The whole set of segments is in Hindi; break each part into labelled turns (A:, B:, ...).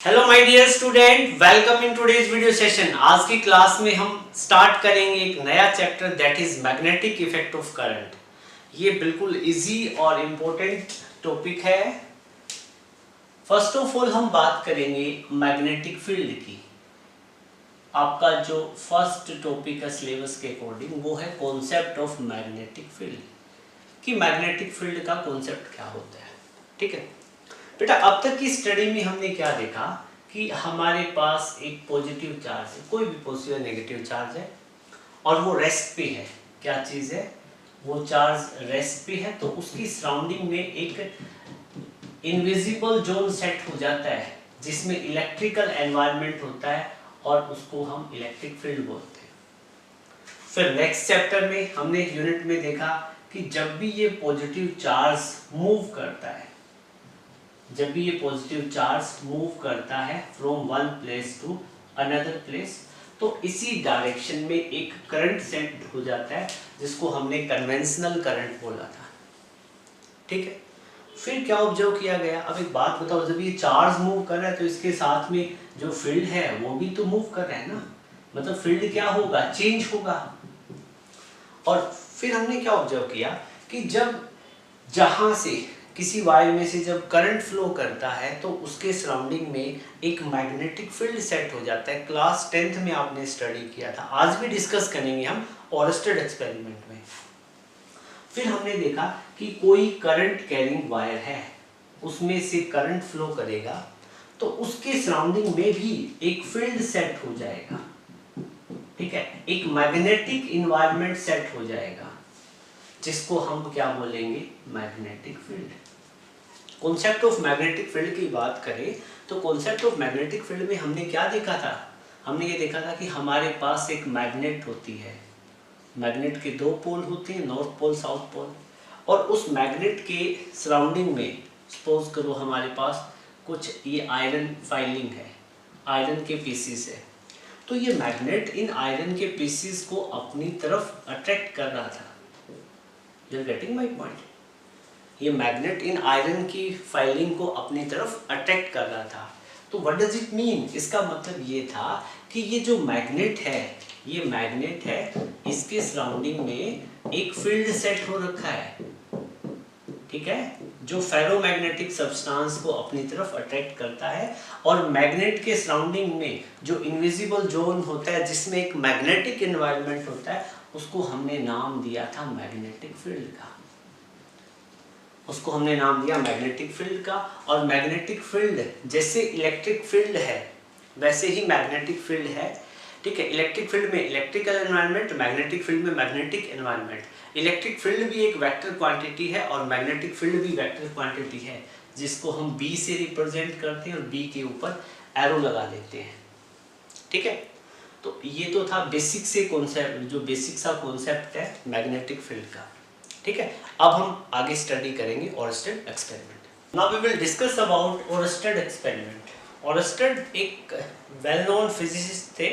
A: Hello my dear student, welcome in today's video session. आज की क्लास में हम स्टार्ट करेंगे एक नया chapter that is magnetic effect of current. ये बिल्कुल इजी और इम्पोर्टेंट टॉपिक है। फर्स्ट ऑफ ऑल हम बात करेंगे मैग्नेटिक फील्ड की। आपका जो फर्स्ट टॉपिक है सिलेबस के अकॉर्डिंग वो है कॉन्सेप्ट ऑफ मैग्नेटिक फील्ड कि मैग्नेटिक फील्ड का कॉन्सेप्ट क्या होता है। ठीक है बेटा, अब तक की स्टडी में हमने क्या देखा कि हमारे पास एक पॉजिटिव चार्ज है, कोई भी पॉजिटिव या नेगेटिव चार्ज है और वो रेस्ट पे है। क्या चीज़ है? वो चार्ज रेस्ट पे है, तो उसकी सराउंडिंग में एक इनविजिबल जोन सेट हो जाता है जिसमें इलेक्ट्रिकल एनवायरनमेंट होता है और उसको हम इलेक्ट्रिक फील्ड बोलते हैं। फिर नेक्स्ट चैप्टर में हमने यूनिट में देखा कि जब भी ये पॉजिटिव चार्ज मूव करता है, जब भी ये पॉजिटिव चार्ज मूव करता है from one place to another place, तो इसी डायरेक्शन में एक करंट सेट हो जाता है जिसको हमने कन्वेंशनल करंट बोला था। ठीक है, फिर क्या ऑब्जर्व किया गया? अब एक बात बताओ, जब ये चार्ज मूव कर रहा है तो इसके साथ में जो फील्ड है वो भी तो मूव कर रहा है ना, मतलब फील्ड क्या होगा? चेंज होगा। और फिर हमने क्या ऑब्जर्व किया कि जब जहां से किसी वायर में से जब करंट फ्लो करता है तो उसके सराउंडिंग में एक मैग्नेटिक फील्ड सेट हो जाता है। क्लास 10th में आपने स्टडी किया था, आज भी डिस्कस करेंगे हम ओरस्टेड एक्सपेरिमेंट में। फिर हमने देखा कि कोई करंट कैरिंग वायर है, उसमें से करंट फ्लो करेगा तो उसके सराउंडिंग में भी एक फील्ड सेट हो जाएगा। ठीक है, एक मैग्नेटिक इन्वायरमेंट सेट हो जाएगा जिसको हम क्या बोलेंगे? Magnetic field. Concept of magnetic field की बात करें तो कॉन्सेप्ट ऑफ मैग्नेटिक फील्ड में हमने क्या देखा था? हमने ये देखा था कि हमारे पास एक मैग्नेट होती है। मैग्नेट के दो पोल होते हैं, नॉर्थ पोल साउथ पोल, और उस मैग्नेट के सराउंडिंग में सपोज करो हमारे पास कुछ ये आयरन फाइलिंग है, आयरन के पीसीस है, तो ये मैग्नेट इन आयरन के पीसीस को अपनी तरफ अट्रैक्ट कर रहा था। You are getting my point? ये मैग्नेट इन आयरन की फाइलिंग को अपनी तरफ अट्रैक्ट कर रहा था। तो व्हाट डज इट मीन? इसका मतलब ये था कि ये जो मैग्नेट है, ये मैग्नेट है, इसके सराउंडिंग में एक फील्ड सेट हो रखा है। ठीक है, जो फेरोमैग्नेटिक सब्सटेंस को अपनी तरफ अट्रैक्ट करता है, और मैग्नेट के सराउंडिंग में जो इनविजिबल जोन होता है जिसमें एक मैग्नेटिक एनवायरनमेंट होता है, उसको हमने नाम दिया था मैग्नेटिक फील्ड का। उसको हमने नाम दिया मैग्नेटिक फील्ड का। और मैग्नेटिक फील्ड जैसे इलेक्ट्रिक फील्ड है वैसे ही मैग्नेटिक फील्ड है। ठीक है, इलेक्ट्रिक फील्ड में इलेक्ट्रिकल एनवायरनमेंट, मैग्नेटिक फील्ड में मैग्नेटिक एनवायरनमेंट। इलेक्ट्रिक फील्ड भी एक वेक्टर क्वांटिटी है और मैग्नेटिक फील्ड भी वेक्टर क्वांटिटी है, जिसको हम बी से रिप्रेजेंट करते हैं और बी के ऊपर एरो लगा देते हैं। ठीक है, तो ये तो था बेसिक से कॉन्सेप्ट, जो बेसिक सा कॉन्सेप्ट है मैग्नेटिक फील्ड का। ठीक है, अब हम आगे स्टडी करेंगे Oersted experiment. Now we will discuss about Oersted experiment. Oersted एक वेल नोन फिजिसिस्ट थे।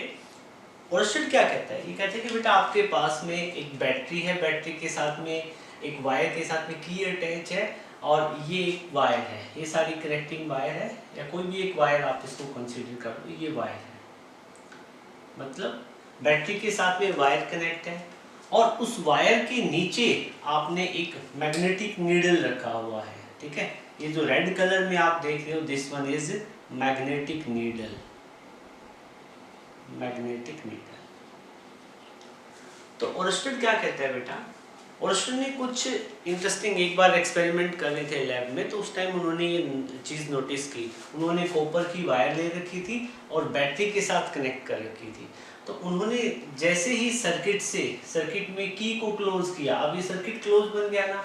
A: ओरस्टेड क्या कहता है? ये कहते हैं कि बेटा आपके पास में एक बैटरी है, बैटरी के साथ में एक वायर के साथ में की अटैच है, और ये एक वायर है, ये सारी कनेक्टिंग वायर है, या कोई भी एक वायर आप इसको कंसीडर कर लो, ये वायर है। मतलब बैटरी के साथ में वायर कनेक्ट है और उस वायर के नीचे आपने एक मैग्नेटिक नीडल रखा हुआ है। ठीक है, ये जो रेड कलर में आप देख रहे हो, this one is magnetic needle. Magnetic needle. तो ओरस्टेड क्या कहता है बेटा? ओरस्टेड ने कुछ इंटरेस्टिंग एक बार एक्सपेरिमेंट कर रहे थे लैब में, तो उस टाइम उन्होंने ये चीज़ नोटिस की। उन्होंने कॉपर की वायर ले रखी थी और बैटरी के साथ कनेक्ट कर रखी थी। तो उन्होंने जैसे ही सर्किट में की को क्लोज किया, अब ये सर्किट क्लोज बन गया ना,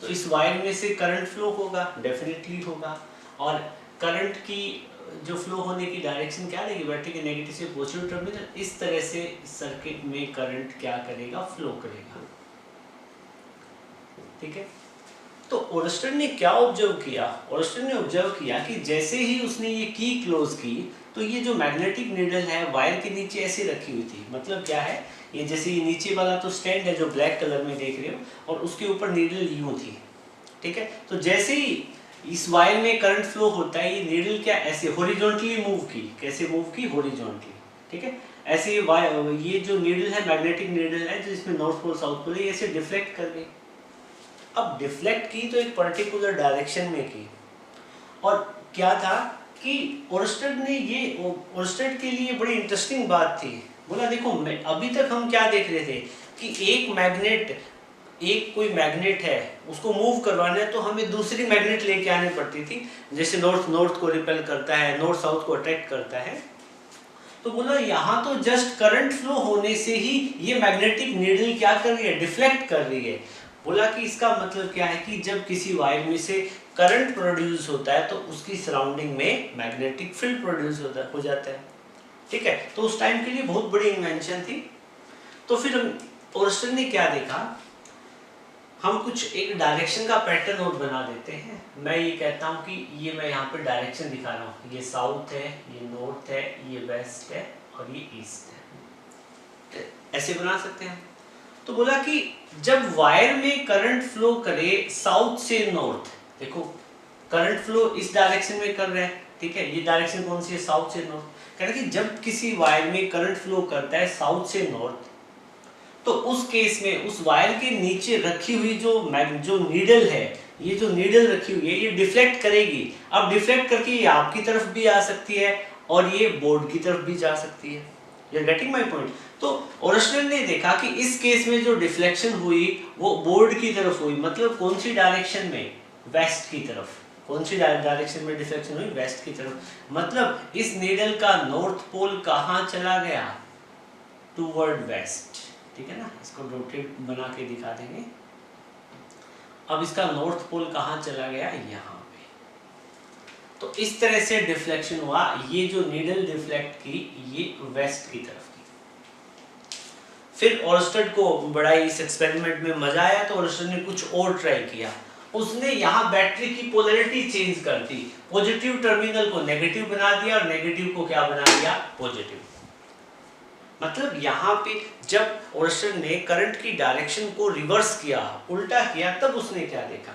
A: तो इस वायर में से करंट फ्लो होगा, डेफिनेटली होगा। और करंट की जो फ्लो होने की डायरेक्शन क्या रहेगी? बैटरी के नेगेटिव से पॉजिटिव टर्मिनल। इस तरह से सर्किट में करंट क्या करेगा? फ्लो करेगा। ठीक है, तो ओरस्टेड ने क्या ऑब्जर्व किया? ओरस्टेड ने ऑब्जर्व किया कि जैसे ही उसने ये की क्लोज की, तो ये जो मैग्नेटिक नीडल है वायर के नीचे ऐसे रखी हुई थी। मतलब क्या है? ये जैसे ये नीचे वाला तो स्टैंड है जो ब्लैक कलर में देख रहे हो, और उसके ऊपर नीडल यूं थी। ठीक है, तो जैसे ही इस वायर में करंट फ्लो होता है, ये नीडल क्या ऐसे हॉरिजॉन्टली मूव की, कैसे मूव की, हॉरिजॉन्टली, ठीक है। ऐसे ये जो नीडल है मैग्नेटिक नीडल है जिसमें नॉर्थ पोल साउथ पोल है, ऐसे डिफ्लेक्ट कर गई। अब डिफ्लेक्ट की तो एक पर्टिकुलर डायरेक्शन में की, और क्या था कि ओरस्टेड ने ये ओरस्टेड के लिए बड़ी इंटरेस्टिंग बात थी। बोला देखो अभी तक हम क्या देख रहे थे कि एक कोई मैग्नेट है, उसको मूव करवाना है तो हमें दूसरी मैग्नेट लेके आनी पड़ती थी, जैसे नॉर्थ को रिपेल करता है, नॉर्थ साउथ को अट्रैक्ट करता है। तो बोला यहाँ तो जस्ट करंट फ्लो होने से ही ये मैग्नेटिक नीडल क्या कर रही है, डिफ्लेक्ट कर रही है। बोला कि इसका मतलब क्या है कि जब किसी वायर में से करंट प्रोड्यूस होता है तो उसकी सराउंडिंग में मैग्नेटिक फील्ड प्रोड्यूस हो जाता है, ठीक है। तो उस टाइम के लिए बहुत बड़ी इन्वेंशन थी। तो फिर ओरस्टेड ने क्या देखा, हम कुछ एक डायरेक्शन का पैटर्न नोट बना देते हैं। मैं ये कहता हूँ कि ये मैं यहाँ पे डायरेक्शन दिखा रहा हूँ, ये साउथ है, ये नॉर्थ है, ये वेस्ट है और ये ईस्ट है, ऐसे बना सकते हैं। तो बोला कि जब वायर में करंट फ्लो करे साउथ से नॉर्थ, देखो करंट फ्लो इस डायरेक्शन में कर रहा है, ठीक है, ये डायरेक्शन कौन सी है, साउथ से नॉर्थ। कह रहे कि जब किसी वायर में करंट फ्लो करता है साउथ से नॉर्थ, तो उस केस में उस वायर के नीचे रखी हुई जो नीडल है, ये जो नीडल रखी हुई है ये डिफ्लेक्ट करेगी। अब डिफ्लेक्ट करके ये आपकी तरफ भी आ सकती है और ये बोर्ड की तरफ भी जा सकती है। You are getting my point. तो ओरस्टेड ने देखा कि इस केस में जो डिफ्लेक्शन हुई वो बोर्ड की तरफ हुई, मतलब कौन सी डायरेक्शन में, वेस्ट की तरफ। कौन सी डायरेक्शन में डिफ्लेक्शन हुई, वेस्ट की तरफ। मतलब इस नीडल का नॉर्थ पोल कहाँ चला गया, टूवर्ड वेस्ट, ठीक है ना। इसको रोटेट बना के दिखा देंगे। अब इसका नॉर्थ पोल कहाँ चला गया, यहाँ पे। तो इस तरह से डिफ्लेक्शन हुआ, ये जो नीडल डिफ्लेक्ट की ये वेस्ट की तरफ की। फिर ओरस्टेड को बड़ा इस एक्सपेरिमेंट में मजा आया, तो ओरस्टेड ने कुछ और ट्राई किया। उसने यहाँ बैटरी की पोलैरिटी चेंज कर दी, पॉजिटिव टर्मिनल को नेगेटिव बना दिया और नेगेटिव को क्या बना दिया, पॉजिटिव। मतलब यहाँ पे जब ओरस्टेड ने करंट की डायरेक्शन को रिवर्स किया, उल्टा किया, तब उसने क्या देखा,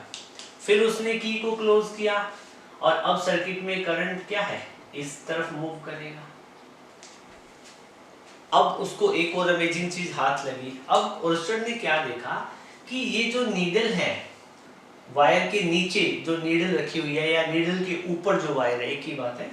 A: फिर उसने की को क्लोज किया और अब सर्किट में करंट क्या है, इस तरफ मूव करेगा। अब उसको एक और अमेजिंग चीज हाथ लगी। अब ओरस्टेड ने क्या देखा कि ये जो नीडल है, वायर के नीचे जो नीडल रखी हुई है या नीडल के ऊपर जो वायर है, एक ही बात है।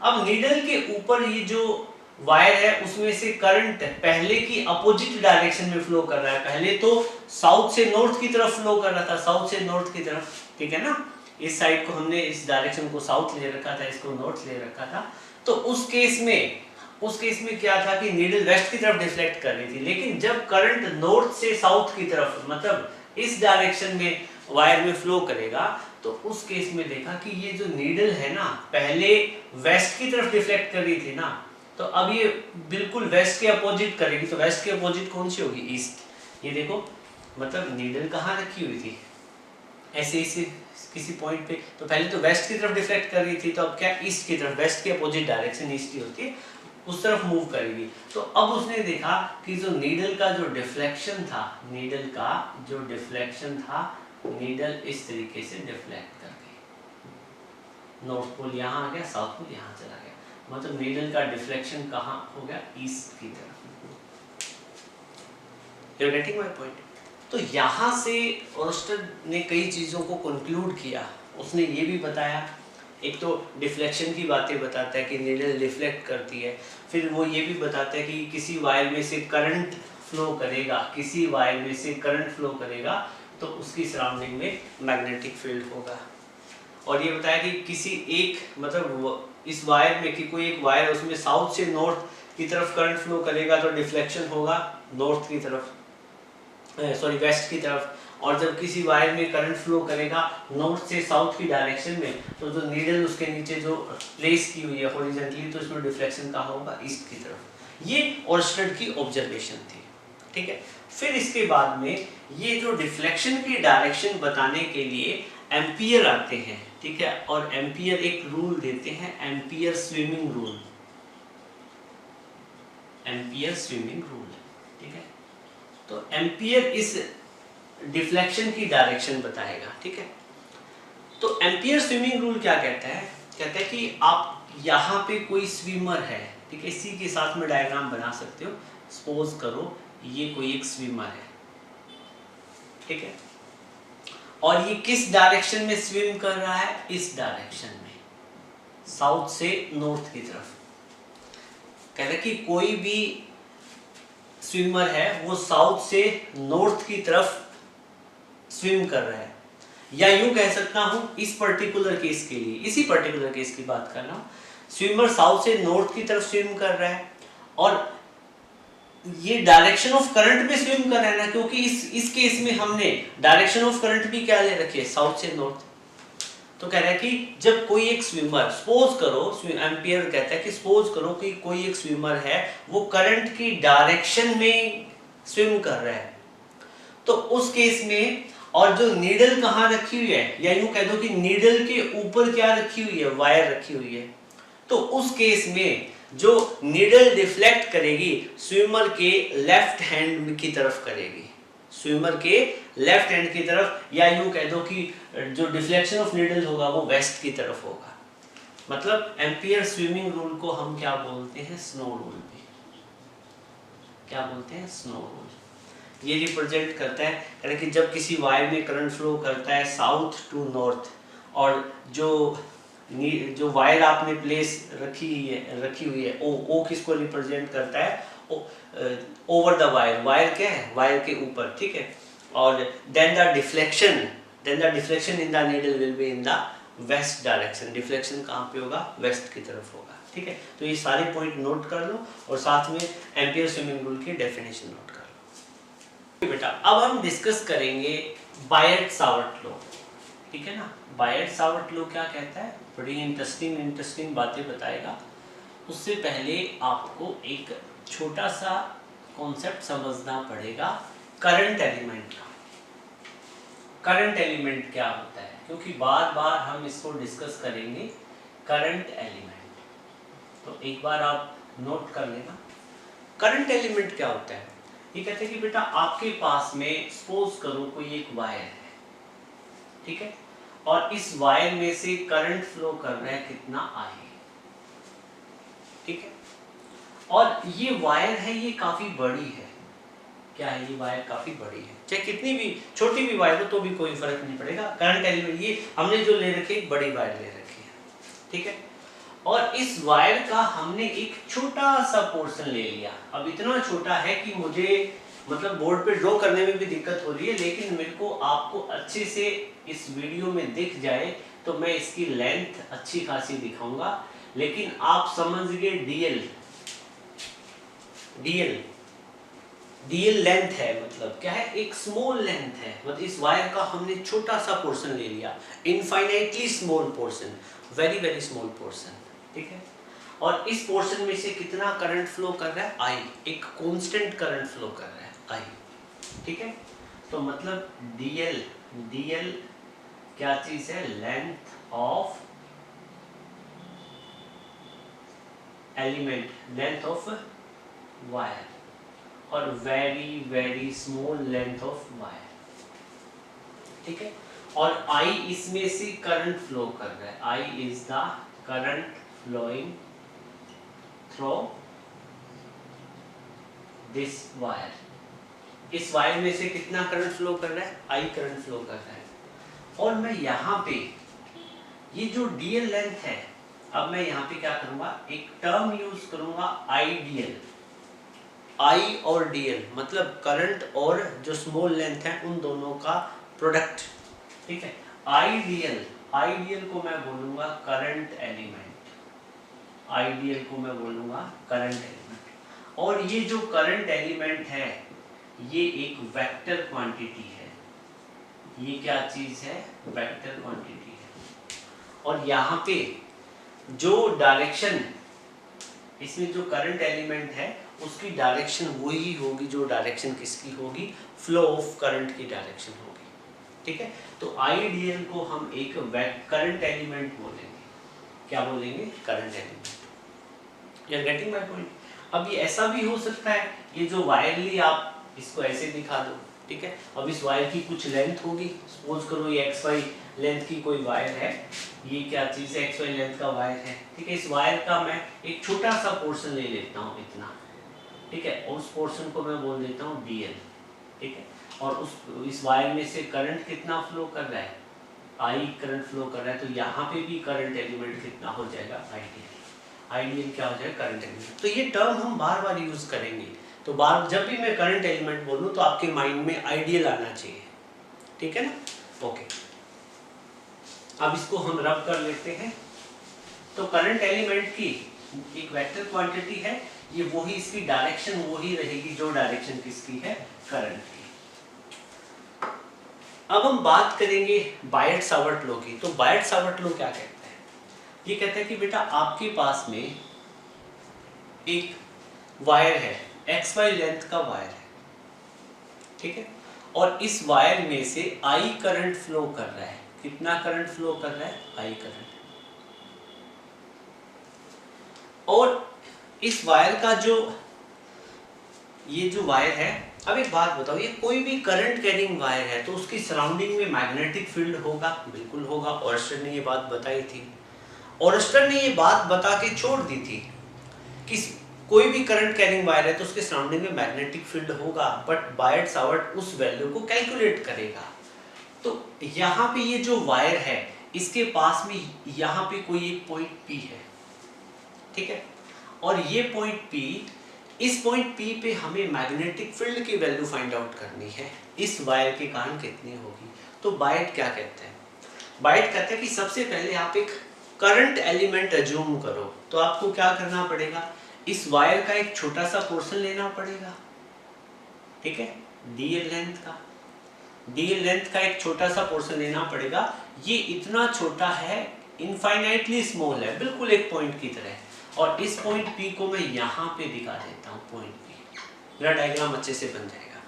A: अब नीडल के ऊपर ये जो वायर है उसमें से करंट पहले की अपोजिट डायरेक्शन में फ्लो कर रहा है। पहले तो साउथ से नॉर्थ की तरफ फ्लो कर रहा था, साउथ से नॉर्थ की तरफ, ठीक है ना। इस साइड को हमने, इस डायरेक्शन को साउथ ले रखा था, इसको नॉर्थ ले रखा था। तो उस केस में क्या था कि नीडल वेस्ट की तरफ डिफ्लेक्ट कर रही थी, लेकिन जब करंट नॉर्थ से साउथ की तरफ, मतलब इस डायरेक्शन में वायर में फ्लो करेगा, तो उस केस में देखा कि ये जो नीडल है ना, पहले वेस्ट की तरफ डिफ्लेक्ट कर रही थी ना, तो अब ये बिल्कुल वेस्ट के अपोजिट करेगी। तो वेस्ट के अपोजिट कौन सी होगी, ईस्ट। ये देखो, मतलब नीडल कहाँ रखी हुई थी, ऐसे इसी किसी पॉइंट पे। तो पहले तो वेस्ट की तरफ डिफ्लेक्ट कर रही थी, तो अब क्या, ईस्ट की तरफ, वेस्ट के अपोजिट डायरेक्शन ईस्ट की होती है, उस तरफ मूव करेगी। तो अब उसने देखा कि जो नीडल का जो डिफ्लेक्शन था, नीडल इस तरीके से डिफ्लेक्ट कर गई। नॉर्थ पोल यहाँ आ गया, साउथ पोल यहाँ चला गया, मतलब नीडल का डिफ्लेक्शन कहाँ हो गया, ईस्ट की तरफ। You are getting my point. तो यहाँ से ओरस्टेड ने कई चीज़ों को कंक्लूड किया। उसने ये भी बताया, एक तो डिफ्लेक्शन की बातें बताता है कि नीडल डिफ्लेक्ट करती है, फिर वो ये भी बताता है कि किसी वायर में से करंट फ्लो करेगा, तो उसकी सराउंडिंग में मैग्नेटिक फील्ड होगा। और ये बताया कि किसी एक, मतलब इस वायर में कि कोई एक वायर, उसमें साउथ से नॉर्थ की तरफ करंट फ्लो करेगा तो डिफ्लेक्शन होगा नॉर्थ की तरफ, वेस्ट की तरफ। और जब किसी वायर में करंट फ्लो करेगा नॉर्थ से साउथ की डायरेक्शन में, तो जो नीडल उसके नीचे जो प्लेस की हुई है हॉरिजॉन्टली, तो इसमें डिफ्लेक्शन कहाँ होगा, ईस्ट की तरफ। ये ओरस्टेड की ऑब्जर्वेशन थी, ठीक है। फिर इसके बाद में ये जो डिफ्लेक्शन की डायरेक्शन बताने के लिए एम्पियर आते हैं, ठीक है, और एम्पियर एक रूल देते हैं, एम्पियर स्विमिंग रूल, ठीक है। तो एम्पियर इस डिफ्लेक्शन की डायरेक्शन बताएगा, ठीक है। तो एम्पियर स्विमिंग रूल क्या कहता है, कहता है कि आप यहाँ पे कोई स्विमर है, ठीक है, इसी के साथ में डायग्राम बना सकते हो। सपोज करो ये कोई एक स्विमर है, ठीक है, और ये किस डायरेक्शन में स्विम कर रहा है, इस डायरेक्शन में, साउथ से नॉर्थ की तरफ। कहते हैं कि कोई भी स्विमर है वो साउथ से नॉर्थ की तरफ स्विम कर रहा है, या यूं कह सकता हूं इस पर्टिकुलर केस के लिए, इसी पर्टिकुलर केस की बात कर रहा हूं, स्विमर साउथ से नॉर्थ की तरफ स्विम कर रहा है और ये डायरेक्शन ऑफ करंट में स्विम कर रहा है ना, क्योंकि इस केस में हमने डायरेक्शन ऑफ करंट भी क्या ले रखी है, साउथ से नॉर्थ। तो कह रहा है कि जब कोई एक स्विमर, सपोज करो, एम्पियर कहता है कि सपोज करो कि कोई एक स्विमर है वो करंट की डायरेक्शन में स्विम कर रहा है, तो उस केस में, और जो नीडल कहाँ रखी हुई है, या यूं कह दो कि नीडल के ऊपर क्या रखी हुई है, वायर रखी हुई है, तो उस केस में जो नीडल डिफ्लेक्ट करेगी स्विमर के लेफ्ट हैंड की तरफ करेगी, स्विमर के लेफ्ट हैंड की तरफ, या यूं कह दो कि जो डिफ्लेक्शन ऑफ नीडल होगा वो वेस्ट की तरफ होगा। मतलब एम्पियर स्विमिंग रूल को हम क्या बोलते हैं, स्नो रूल भी, क्या बोलते हैं, स्नो रूल। ये रिप्रेजेंट करता है कि जब किसी वायर में करंट फ्लो करता है साउथ टू नॉर्थ, और जो वायर आपने प्लेस रखी हुई है, ओ किसको रिप्रेजेंट करता है, ओवर द वायर, वायर क्या है, वायर के ऊपर, ठीक है, और then the deflection in the needle will be in the west direction. Deflection कहाँ पे होगा, वेस्ट की तरफ होगा, ठीक है। तो ये सारे पॉइंट नोट कर लो और साथ में एम्पियर स्विमिंग रूल की डेफिनेशन नोट कर लो। बेटा अब हम डिस्कस करेंगे बायट-सावर्ट लॉ, ठीक है ना। बायट-सावर्ट लॉ क्या कहता है, बड़ी इंटरेस्टिंग बातें बताएगा। उससे पहले आपको एक छोटा सा कॉन्सेप्ट समझना पड़ेगा करंट एलिमेंट का। करंट एलिमेंट क्या होता है, क्योंकि बार बार हम इसको डिस्कस करेंगे, करंट एलिमेंट। तो एक बार आप नोट कर लेना करंट एलिमेंट क्या होता है। ये कहते हैं कि बेटा आपके पास में सपोज करो कोई एक वायर है, ठीक है, और इस वायर में से करंट फ्लो कर रहा है कितना, आई, ठीक है, और ये वायर है, ये काफी बड़ी है, क्या है, ये वायर काफी बड़ी है, चाहे कितनी भी छोटी भी वायर हो तो भी कोई फर्क नहीं पड़ेगा। करंट एलिमेंट ये हमने जो ले रखी है, बड़ी वायर ले रखी है, ठीक है, और इस वायर का हमने एक छोटा सा पोर्शन ले लिया। अब इतना छोटा है कि मुझे मतलब बोर्ड पे ड्रॉ करने में भी दिक्कत हो रही है, लेकिन मेरे को आपको अच्छे से इस वीडियो में दिख जाए तो मैं इसकी लेंथ अच्छी खासी दिखाऊंगा, लेकिन आप समझ गए डीएल लेंथ है, मतलब क्या है, एक स्मॉल लेंथ है, मतलब इस वायर का हमने छोटा सा पोर्शन ले लिया, infinitely small portion, very small portion, ठीक है, और इस पोर्शन में से कितना करंट फ्लो कर रहा है, आई, एक कांस्टेंट करंट फ्लो कर रहा है, आई, ठीक है। तो मतलब डीएल क्या चीज है, length of element, length of wire, और very small length of wire, ठीक है, और आई इसमें से करंट फ्लो कर रहा है, I is the current flowing through this wire. इस वायर में से कितना करंट फ्लो कर रहा है, आई करंट फ्लो कर रहा है, और मैं यहाँ पे ये जो डीएल लेंथ है, अब मैं यहाँ पे क्या करूंगा, एक टर्म यूज करूंगा, आईडीएल, आई और डीएल मतलब करंट और जो स्मॉल लेंथ है उन दोनों का प्रोडक्ट, ठीक है। आईडीएल को मैं बोलूंगा करंट एलिमेंट, आईडीएल को मैं बोलूंगा करंट एलिमेंट, और ये जो करंट एलिमेंट है ये एक वेक्टर क्वांटिटी है, ये क्या चीज है, वेक्टर क्वांटिटी है, और यहाँ पे जो डायरेक्शन, इसमें जो करंट एलिमेंट है उसकी डायरेक्शन वही होगी जो डायरेक्शन किसकी होगी, फ्लो ऑफ करंट की डायरेक्शन होगी, ठीक है। तो आईडीएल को हम एक करंट एलिमेंट बोलेंगे, क्या बोलेंगे, current element. You are getting my point. अब ये ऐसा भी हो सकता है, ये जो वायर ली आप इसको ऐसे दिखा दो, ठीक है, अब इस वायर की कुछ लेंथ होगी, सपोज करो ये एक्स वाई लेंथ की कोई वायर है, ये क्या चीज है, XY लेंथ का वायर है, ठीक है। इस वायर का मैं एक छोटा सा पोर्शन ले लेता हूँ इतना, ठीक है, और उस पोर्शन को मैं बोल देता हूँ DL, ठीक है। और इस वायर में से करंट कितना फ्लो कर रहा है, I करंट फ्लो कर रहा है, तो यहाँ पे भी करंट एलिमेंट कितना हो जाएगा, आइडियल क्या हो जाएगा, करंट एलिमेंट। तो ये टर्म हम बार बार यूज करेंगे, तो बार जब भी मैं करंट एलिमेंट बोलूँ तो आपके माइंड में आइडियल आना चाहिए, ठीक है ना। ओके, अब इसको हम रब कर लेते हैं। तो करंट एलिमेंट की एक वेक्टर क्वांटिटी है, ये वही, इसकी डायरेक्शन वही रहेगी जो डायरेक्शन किसकी है, करंट की। अब हम बात करेंगे बायट सावर्ट लॉ की। तो बायट सावर्ट लॉ क्या कहता है, ये कहता है कि बेटा आपके पास में एक वायर है, XY लेंथ का वायर है, ठीक है, और इस वायर में से I करंट फ्लो कर रहा है। कितना करंट फ्लो कर रहा है, I करंट। और इस वायर का जो ये जो वायर है, अब एक बात बताओ, ये कोई भी करंट कैरिंग वायर है तो उसकी सराउंडिंग में मैग्नेटिक फील्ड होगा, बिल्कुल होगा। ओरस्टर ने ये बात बताई थी। ओरस्टर ने ये बात बता के छोड़ दी थी कि कोई भी करंट कैरिंग वायर है तो उसके सराउंडिंग में मैग्नेटिक फील्ड होगा, बट बायट सावर्ट उस वैल्यू को कैलकुलेट करेगा। तो यहाँ पे ये जो वायर है, इसके पास में यहाँ पे कोई एक पॉइंट P है, ठीक है, और ये पॉइंट P, इस पॉइंट P पे हमें मैग्नेटिक फील्ड की वैल्यू फाइंड आउट करनी है, इस वायर के कारण कितनी होगी। तो बायट क्या कहते हैं, बायट कहते हैं कि सबसे पहले आप एक करंट एलिमेंट अज्यूम करो। तो आपको क्या करना पड़ेगा, इस वायर का एक छोटा सा पोर्शन लेना पड़ेगा, ठीक है, DL लेंथ का, DL लेंथ का एक छोटा सा पोर्शन लेना पड़ेगा। ये इतना छोटा है, इनफाइनाइटली स्मॉल है, बिल्कुल एक पॉइंट की तरह। और इस पॉइंट P को मैं यहाँ पे दिखा देता हूँ, पॉइंट P। मेरा डायग्राम अच्छे से बन जाएगा,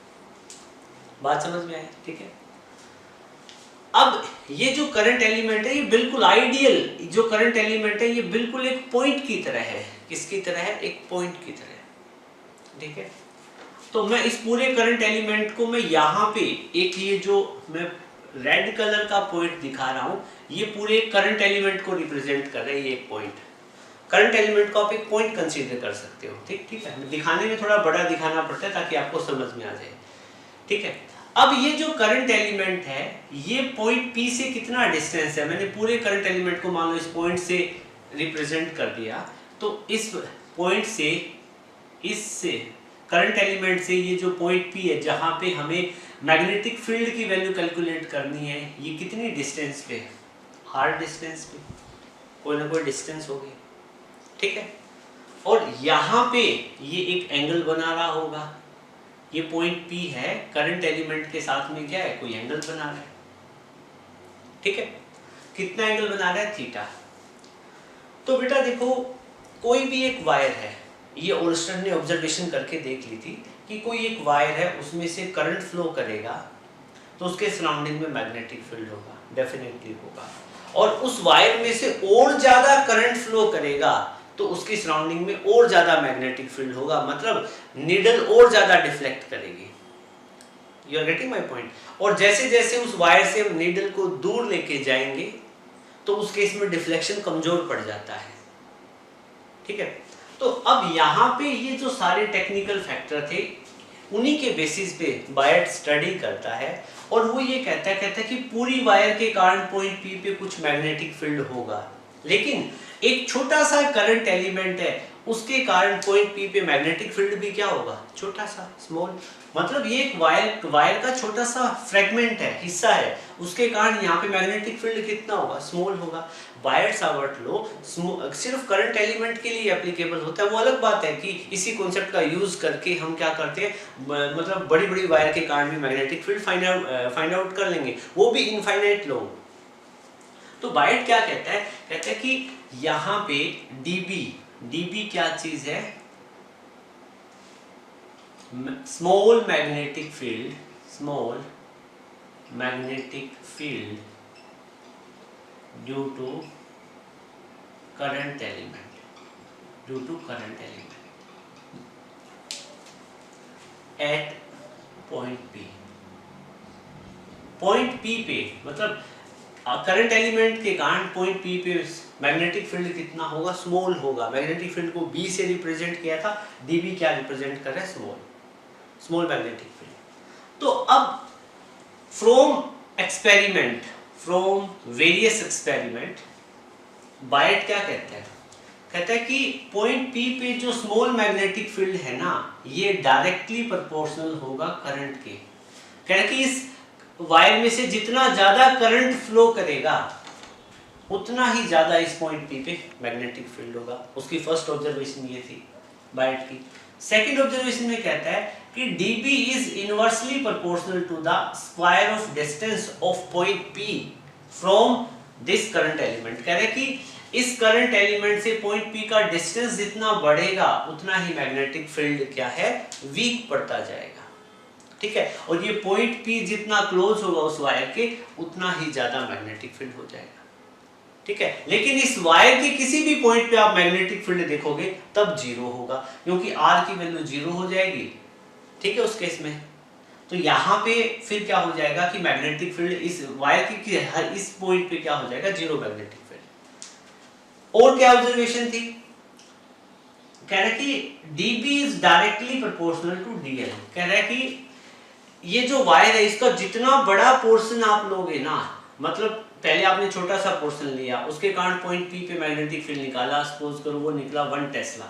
A: बात समझ में आई, ठीक है। अब ये जो करंट एलिमेंट है, ये बिल्कुल आइडियल जो करंट एलिमेंट है, ये बिल्कुल एक पॉइंट की तरह है। किसकी तरह है, एक पॉइंट की तरह, ठीक है। तो मैं इस पूरे करंट एलिमेंट को मैं यहाँ पे एक, ये जो मैं रेड कलर का पॉइंट दिखा रहा हूँ, ये पूरे करंट एलिमेंट को रिप्रेजेंट कर रहा है, ये एक पॉइंट। करंट एलिमेंट को आप एक पॉइंट कंसीडर कर सकते हो, ठीक है। दिखाने में थोड़ा बड़ा दिखाना पड़ता है ताकि आपको समझ में आ जाए, ठीक है। अब ये जो करंट एलिमेंट है, ये पॉइंट P से कितना डिस्टेंस है, मैंने पूरे करंट एलिमेंट को मान लो इस पॉइंट से रिप्रेजेंट कर दिया। तो इस पॉइंट से, इससे करंट एलिमेंट से ये जो पॉइंट P है, जहां पे हमें मैग्नेटिक फील्ड की वैल्यू कैलकुलेट करनी है, ये कितनी डिस्टेंस पे है, हार्ड डिस्टेंस पे, कोई ना कोई डिस्टेंस होगी, ठीक है। और यहाँ पे ये एक एंगल बना रहा होगा, ये पॉइंट P है, करंट एलिमेंट के साथ में क्या है, कोई एंगल बना रहा है, ठीक है। कितना एंगल बना रहा है, थीटा। तो बेटा देखो, कोई भी एक वायर है, ये ओरस्टर ने ऑब्जर्वेशन करके देख ली थी कि कोई एक वायर है, उसमें से करंट फ्लो करेगा तो उसके सराउंडिंग में मैग्नेटिक फील्ड होगा, डेफिनेटली होगा। और उस वायर में से और ज्यादा करंट फ्लो करेगा तो उसकी सराउंडिंग में और ज्यादा मैग्नेटिक फील्ड होगा, मतलब नीडल और ज्यादा डिफ्लेक्ट करेगी। You are getting my point. और जैसे जैसे उस वायर से हम नीडल को दूर लेके जाएंगे तो उस केस में डिफ्लेक्शन कमजोर पड़ जाता है, ठीक है। तो अब यहाँ पे ये जो सारे टेक्निकल फैक्टर थे, उन्हीं के बेसिस पे बायट स्टडी करता है और वो ये कहता है कि पूरी वायर के कारण पॉइंट P पे कुछ मैग्नेटिक फील्ड होगा, लेकिन एक छोटा सा करंट एलिमेंट है, उसके कारण पॉइंट P पे मैग्नेटिक फील्ड भी क्या होगा, छोटा सा, स्मॉल। मतलब ये एक वायर का छोटा सा फ्रेगमेंट है, हिस्सा है, उसके कारण यहाँ पे मैग्नेटिक फील्ड कितना होगा, स्मॉल होगा। बायट सावर्ट लॉ सिर्फ करंट एलिमेंट के लिए एप्लीकेबल होता है, वो अलग बात है कि इसी कॉन्सेप्ट का यूज करके हम क्या करते हैं, मतलब बड़ी बड़ी वायर के कारण भी मैग्नेटिक फील्ड फाइंड आउट कर लेंगे, वो भी इनफाइनाइट लॉ। तो बायट क्या कहता है कि यहाँ पे dB क्या चीज है, small magnetic field due to current element at point P पे, मतलब करंट एलिमेंट के कारण पॉइंट पी पे मैग्नेटिक फील्ड कितना होगा, स्मॉल होगा। मैग्नेटिक फील्ड को बी से रिप्रेजेंट किया था, डीबी क्या रिप्रेजेंट कर रहा है, स्मॉल मैग्नेटिक फील्ड। तो अब फ्रॉम वेरियस एक्सपेरिमेंट बायट क्या कहता है, कहता है कि पॉइंट पी पे जो स्मॉल मैग्नेटिक फील्ड है ना, ये डायरेक्टली प्रोपोर्शनल होगा करंट के। कह रहा है कि इस वायर में से जितना ज्यादा करंट फ्लो करेगा उतना ही ज्यादा इस पॉइंट पी पे मैग्नेटिक फील्ड होगा। उसकी फर्स्ट ऑब्जर्वेशन ये थी बायट की। सेकंड ऑब्जर्वेशन में कहता है कि dB is inversely proportional to the square of distance of point P from this current element. कह रहे कि इस करंट एलिमेंट से पॉइंट P का डिस्टेंस जितना बढ़ेगा उतना ही मैग्नेटिक फील्ड क्या है, वीक पड़ता जाएगा। ठीक है, और ये पॉइंट P जितना क्लोज होगा उस वायर के उतना ही ज्यादा मैग्नेटिक फील्ड हो जाएगा। ठीक है, लेकिन इस वायर के किसी भी पॉइंट पे आप मैग्नेटिक फील्ड देखोगे तब जीरो होगा, क्योंकि R की वैल्यू जीरो हो जाएगी। ठीक है, उस केस में तो यहाँ पे फिर क्या हो जाएगा कि मैग्नेटिक फील्ड इस वायर की हर इस पॉइंट पे क्या हो जाएगा, जीरो मैग्नेटिक फील्ड। और क्या ऑब्जर्वेशन थी, कह रहा है कि dB is directly proportional to dl। कह रहा है कि ये जो वायर है इसका जितना बड़ा पोर्शन आप लोगे ना, मतलब पहले आपने छोटा सा पोर्शन लिया, उसके कारण पॉइंट P पे मैग्नेटिक फील्ड निकाला, सपोज करो वो निकला 1 टेस्ला।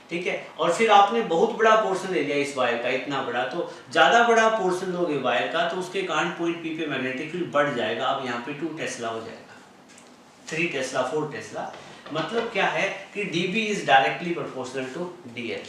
A: ठीक है, और फिर आपने बहुत बड़ा पोर्शन ले लिया इस वायर का, इतना बड़ा, तो ज्यादा बड़ा पोर्शन लोगे वायर का तो उसके कारण पॉइंट P पे मैग्नेटिक फील्ड बढ़ जाएगा। अब यहाँ पे 2 टेस्ला हो जाएगा, 3 टेस्ला, 4 टेस्ला। मतलब क्या है कि dB is directly proportional to dl।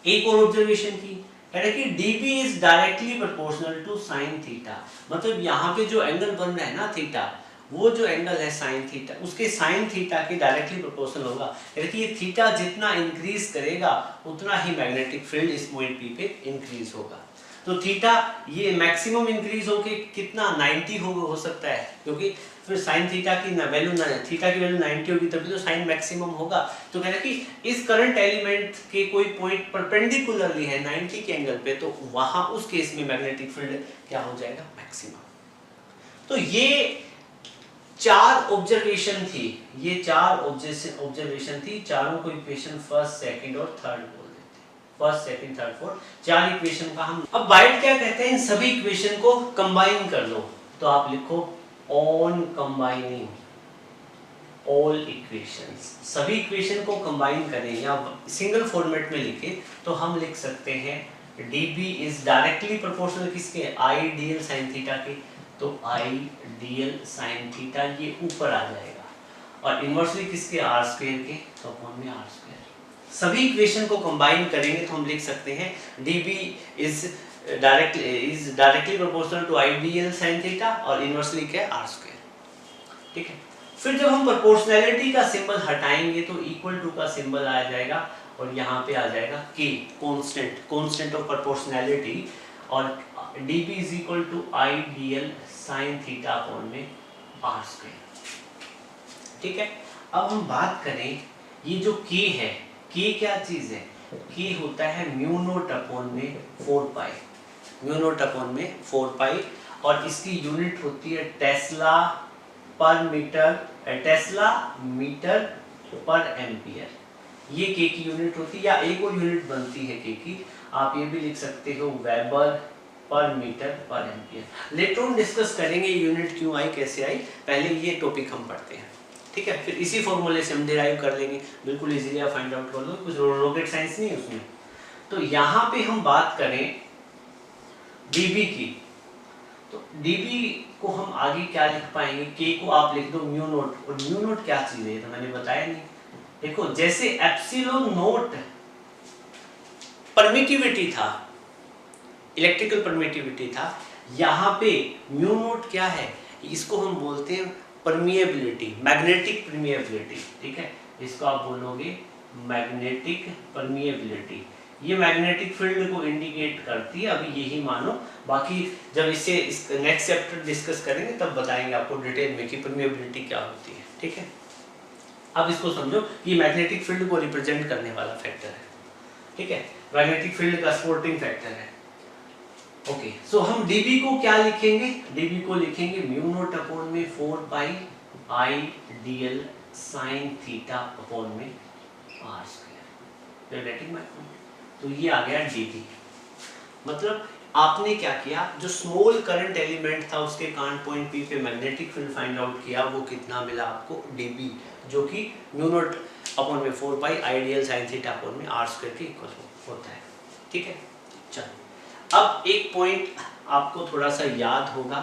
A: एक और ऑब्जर्वेशन की, कह रहे कि dB is directly proportional to sine theta. मतलब यहाँ पे जो एंगल बन रहा है ना थीटा, वो जो एंगल है साइन थीटा, उसके साइन थीटा के डायरेक्टली प्रोपोर्शनल होगा। कह रहे कि ये थीटा जितना इंक्रीज करेगा उतना ही मैग्नेटिक फील्ड इस पॉइंट P पे इंक्रीज होगा। तो थीटा ये मैक्सिमम इंक्रीज होके कितना 90 हो सकता है, क्योंकि फिर साइन थीटा की वैल्यू थीटा की वैल्यू 90 होगी तभी तो साइन मैक्सिमम होगा। तो कह रहे कि इस करंट एलिमेंट के कोई पॉइंट परपेंडिकुलरली है 90 के एंगल पे, तो वहां उस केस में मैग्नेटिक फील्ड क्या हो जाएगा, मैक्सिमम। तो ये 4 ऑब्जर्वेशन थी, ये 4 ऑब्जर्वेशन थी। चारों को इक्वेशन फर्स्ट, सेकंड और थर्ड बोल देते हैं। First, second, third, fourth, 4 equation का हम। अब बायट क्या कहते हैं, इन सभी इक्वेशन को कंबाइन कर लो। तो आप लिखो ऑन कंबाइनिंग ऑल इक्वेशंस। सभी इक्वेशन को कंबाइन करें या सिंगल फॉर्मेट में लिखे तो हम लिख सकते हैं dB इज डायरेक्टली प्रोपोर्शनल किसके, आई dl sin थीटा के। तो आई dl sin थीटा ये ऊपर आ जाएगा, और इनवर्सली किसके, r स्क्वायर के, तो अपॉन में r स्क्वायर। सभी इक्वेशन को कंबाइन करेंगे तो हम लिख सकते हैं dB is directly proportional to I dl sin theta, और इनवर्सली क्या है, r स्क्वायर। ठीक है, फिर जब हम प्रोपोर्शनैलिटी का सिंबल हटाएंगे तो इक्वल टू का सिंबल आ जाएगा, और यहाँ पे आ जाएगा k, कांस्टेंट ऑफ प्रोपोर्शनैलिटी, और dB is equal to I dl sin theta upon में r स्क्वायर। ठीक है, अब हम बात करें ये जो k है, k क्या चीज है, k होता है म्यू नॉट अपॉन में 4 पाई, म्यू नॉट अपॉन में 4 पाई, और इसकी यूनिट होती है टेस्ला पर मीटर, टेस्ला मीटर पर एम्पियर। ये k की यूनिट होती है, या एक और यूनिट बनती है k की, आप ये भी लिख सकते हो वेबर पर मीटर पर एम्पियर। लेटर ऑन डिस्कस करेंगे यूनिट क्यों आई, कैसे आई, पहले ये टॉपिक हम पढ़ते हैं। ठीक है, फिर इसी फॉर्मूले से हम डिराइव कर लेंगे, बिल्कुल इजीली आप फाइंड आउट कर लो, कुछ रॉकेट साइंस नहीं है उसमें। तो यहाँ पे हम बात करें dB की, तो dB को हम आगे क्या लिख पाएंगे, k को आप लिख दो म्यू नॉट, और म्यू नॉट क्या चीज है तो मैंने बताया नहीं। देखो जैसे एप्सिलॉन नॉट परमिटिविटी था, इलेक्ट्रिकल परमिटिविटी था, यहाँ पे म्यू नॉट क्या है, इसको हम बोलते हैं परमिएबिलिटी, मैग्नेटिक परमिएबिलिटी। ठीक है, इसको आप बोलोगे मैग्नेटिक परमिएबिलिटी। ये मैग्नेटिक फील्ड को इंडिकेट करती है, अभी यही मानो, बाकी जब इसे नेक्स्ट चैप्टर डिस्कस करेंगे तब बताएंगे आपको डिटेल में कि परमिएबिलिटी क्या होती है। ठीक है, अब इसको समझो, ये मैग्नेटिक फील्ड को रिप्रेजेंट करने वाला फैक्टर है। ठीक है, मैग्नेटिक फील्ड का सपोर्टिंग फैक्टर है। ओके, सो हम dB को क्या लिखेंगे? dB को लिखेंगे म्यू नॉट अपॉन में 4 pi I dl sin theta upon में r square. You are getting my point? तो ये आ गया dB। मतलब आपने क्या किया, जो स्मॉल करंट एलिमेंट था उसके कारण पॉइंट P पे मैग्नेटिक फील्ड फाइंड आउट किया, वो कितना मिला आपको? dB, जो कि म्यू नॉट अपॉन में 4 pi I dl sin theta upon में r स्क्वायर के इक्वल होता है। ठीक है, चलो अब एक पॉइंट आपको थोड़ा सा याद होगा,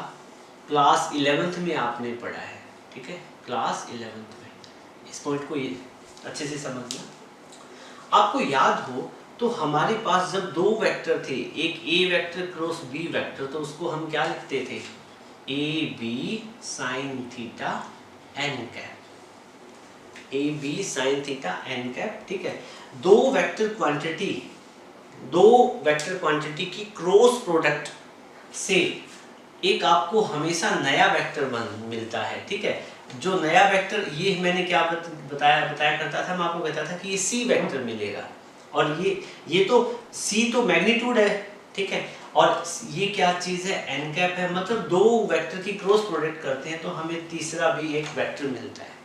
A: क्लास 11th में आपने पढ़ा है। ठीक है, क्लास 11th में इस पॉइंट को ये अच्छे से समझना। आपको याद हो तो हमारे पास जब दो वेक्टर थे, एक A vector cross B vector, तो उसको हम क्या लिखते थे? A B sine theta N cap, A B sine theta N cap. ठीक है, दो वेक्टर क्वांटिटी की क्रॉस प्रोडक्ट से एक आपको हमेशा नया वेक्टर मिलता है। ठीक है, जो नया वेक्टर, ये मैंने क्या बताया करता था, मैं आपको कहता था कि ये सी वेक्टर मिलेगा, और ये तो सी तो मैग्नीट्यूड है। ठीक है, और ये क्या चीज है? एन कैप है। मतलब दो वेक्टर की क्रॉस प्रोडक्ट करते हैं तो हमें तीसरा भी एक वेक्टर मिलता है।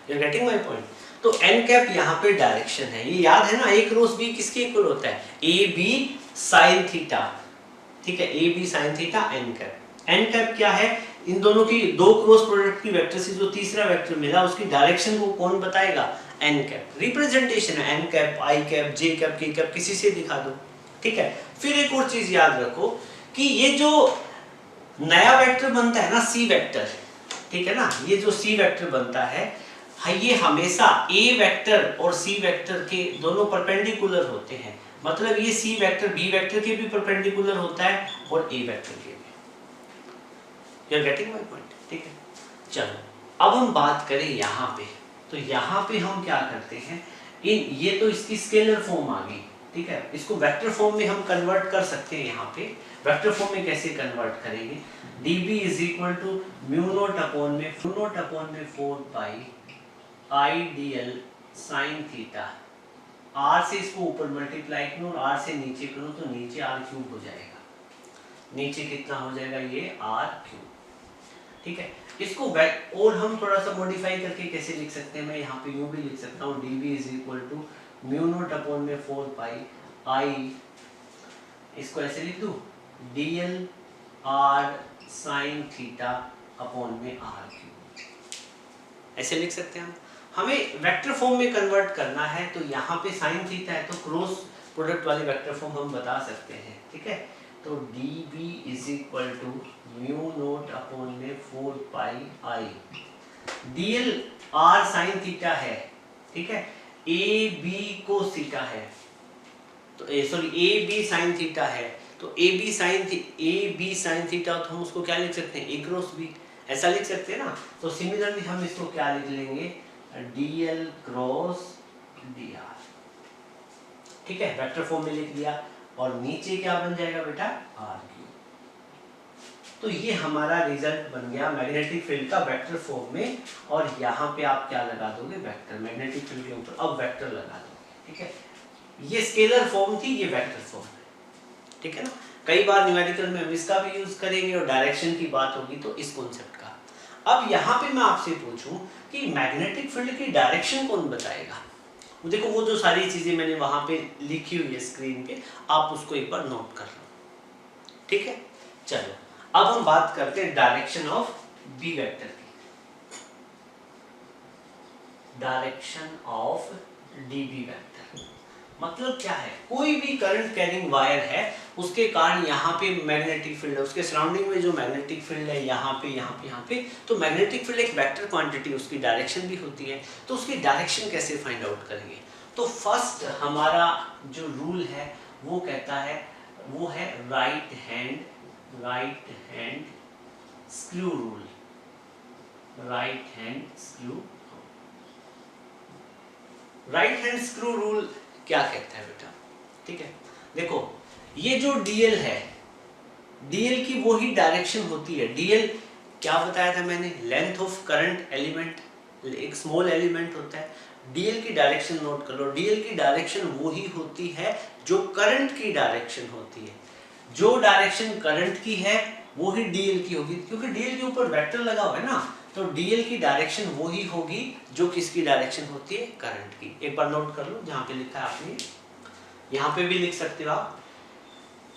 A: You are getting my point? तो एन कैप यहाँ पे डायरेक्शन है, ये याद है ना, ए क्रॉस बी किसके इक्वल होता है? A B sine theta. ठीक है, A B sine theta N cap. N cap क्या है? इन दोनों की दो क्रॉस प्रोडक्ट की वेक्टर से जो तीसरा वेक्टर मिला उसकी डायरेक्शन को कौन बताएगा? N cap. रिप्रेजेंटेशन है N cap, I cap, J cap, K cap, किसी से दिखा दो। ठीक है, फिर एक और चीज याद रखो कि ये जो नया वेक्टर बनता है ना, सी वेक्टर, ठीक है ना, ये जो सी वेक्टर बनता है, ये हमेशा ए वेक्टर और सी वेक्टर के दोनों परपेंडिकुलर होते हैं। मतलब ये सी वेक्टर बी वेक्टर के भी परपेंडिकुलर होता है और ए वेक्टर के भी। You are getting my point? ठीक है, चलो अब हम बात करें यहाँ पे। तो यहाँ पे हम क्या करते हैं, ये तो इसकी स्केलर फॉर्म आ गई। ठीक है, इसको वेक्टर फॉर्म में हम कन्वर्ट कर सकते हैं। यहाँ पे वेक्टर फॉर्म में कैसे कन्वर्ट करेंगे? dB is equal to mu naught upon में 4 pi I dl sine theta. r से इसको ऊपर मल्टीप्लाई करो और r से नीचे करो तो नीचे r क्यूब हो जाएगा। नीचे कितना हो जाएगा? ये r क्यूब। ठीक है, इसको और हम थोड़ा सा मॉडिफाई करके कैसे लिख सकते हैं? मैं यहाँ पे यूं भी लिख सकता हूँ, dB is equal to mu naught upon में 4 पाई आई, इसको ऐसे लिख दूं, dl r sine theta upon में r क्यूब। ऐसे लिख सकते हैं हम। हमें वेक्टर फॉर्म में कन्वर्ट करना है, तो यहाँ पे साइन थीटा है तो क्रॉस प्रोडक्ट वाली वेक्टर फॉर्म हम बता सकते हैं। ठीक है, तो dB is equal to mu naught upon में 4 pi I, dl r sine theta है। ठीक है, ए बी कोस थीटा है, तो ए बी साइन थीटा है, तो ए बी साइन थीटा, तो हम उसको क्या लिख सकते हैं? ए क्रॉस बी, ऐसा लिख सकते हैं ना। तो सिमिलरली हम इसको क्या लिख लेंगे? dl cross dr। ठीक है, वेक्टर फॉर्म में लिख दिया, और नीचे क्या बन जाएगा बेटा? r cube. तो ये हमारा रिजल्ट बन गया मैग्नेटिक फील्ड का वेक्टर फॉर्म में। और यहाँ पे आप क्या लगा दोगे? वेक्टर। मैग्नेटिक फील्ड के ऊपर अब वेक्टर लगा दोगे। ठीक है, ये स्केलर फॉर्म थी, ये वेक्टर फॉर्म है। ठीक है ना, कई बार न्यूमेरिकल में हम इसका भी यूज करेंगे और डायरेक्शन की बात होगी तो इस कॉन्सेप्ट का। अब यहाँ पे मैं आपसे पूछूं कि मैग्नेटिक फील्ड की डायरेक्शन कौन बताएगा? देखो, वो जो सारी चीजें मैंने वहां पे लिखी हुई है स्क्रीन पे, आप उसको एक बार नोट कर लो। ठीक है, चलो अब हम बात करते हैं डायरेक्शन ऑफ बी वेक्टर की। डायरेक्शन ऑफ डीबी वेक्टर मतलब क्या है? कोई भी करंट कैरिंग वायर है, उसके कारण यहाँ पे मैग्नेटिक फील्ड है, उसके सराउंडिंग में जो मैग्नेटिक फील्ड है यहाँ पे, तो मैग्नेटिक फील्ड एक वेक्टर क्वांटिटी, उसकी डायरेक्शन भी होती है। तो उसकी डायरेक्शन कैसे फाइंड आउट करेंगे? तो फर्स्ट हमारा जो रूल है वो कहता है, वो है right hand screw rule. Right hand screw rule क्या कहता है बेटा? ठीक है, देखो ये जो dl है, dl की वही डायरेक्शन होती है। dl क्या बताया था मैंने? लेंथ ऑफ करंट एलिमेंट, एक स्मॉल एलिमेंट होता है। dl की डायरेक्शन नोट कर लो, dl की डायरेक्शन वही होती है जो करंट की डायरेक्शन होती है। जो डायरेक्शन करंट की है वो ही डीएल की होगी, क्योंकि डीएल के ऊपर वेक्टर लगा हुआ है ना, तो डीएल की डायरेक्शन वो ही होगी जो किसकी डायरेक्शन होती है, करंट की। एक बार नोट कर लो जहां पे लिखा है आपने, यहां पे भी लिख सकते हो आप।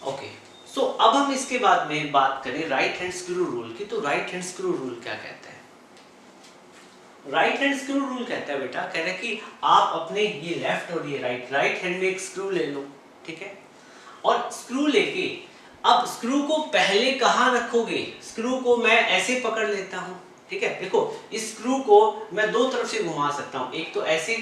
A: ओके, सो अब हम इसके बाद में बात करें राइट हैंड स्क्रू रूल की। तो राइट हैंड स्क्रू रूल क्या कहता है? राइट हैंड स्क्रू रूल कहता है बेटा, कह रहा है कि आप अपने ये लेफ्ट और ये राइट हैंड में एक स्क्रू ले लो, ठीक है, और स्क्रू लेके अब स्क्रू को पहले कहां रखोगे? स्क्रू को मैं ऐसे पकड़ लेता हूं, ठीक है, देखो इस स्क्रू को मैं दो तरफ से घुमा सकता हूं। एक तो ऐसे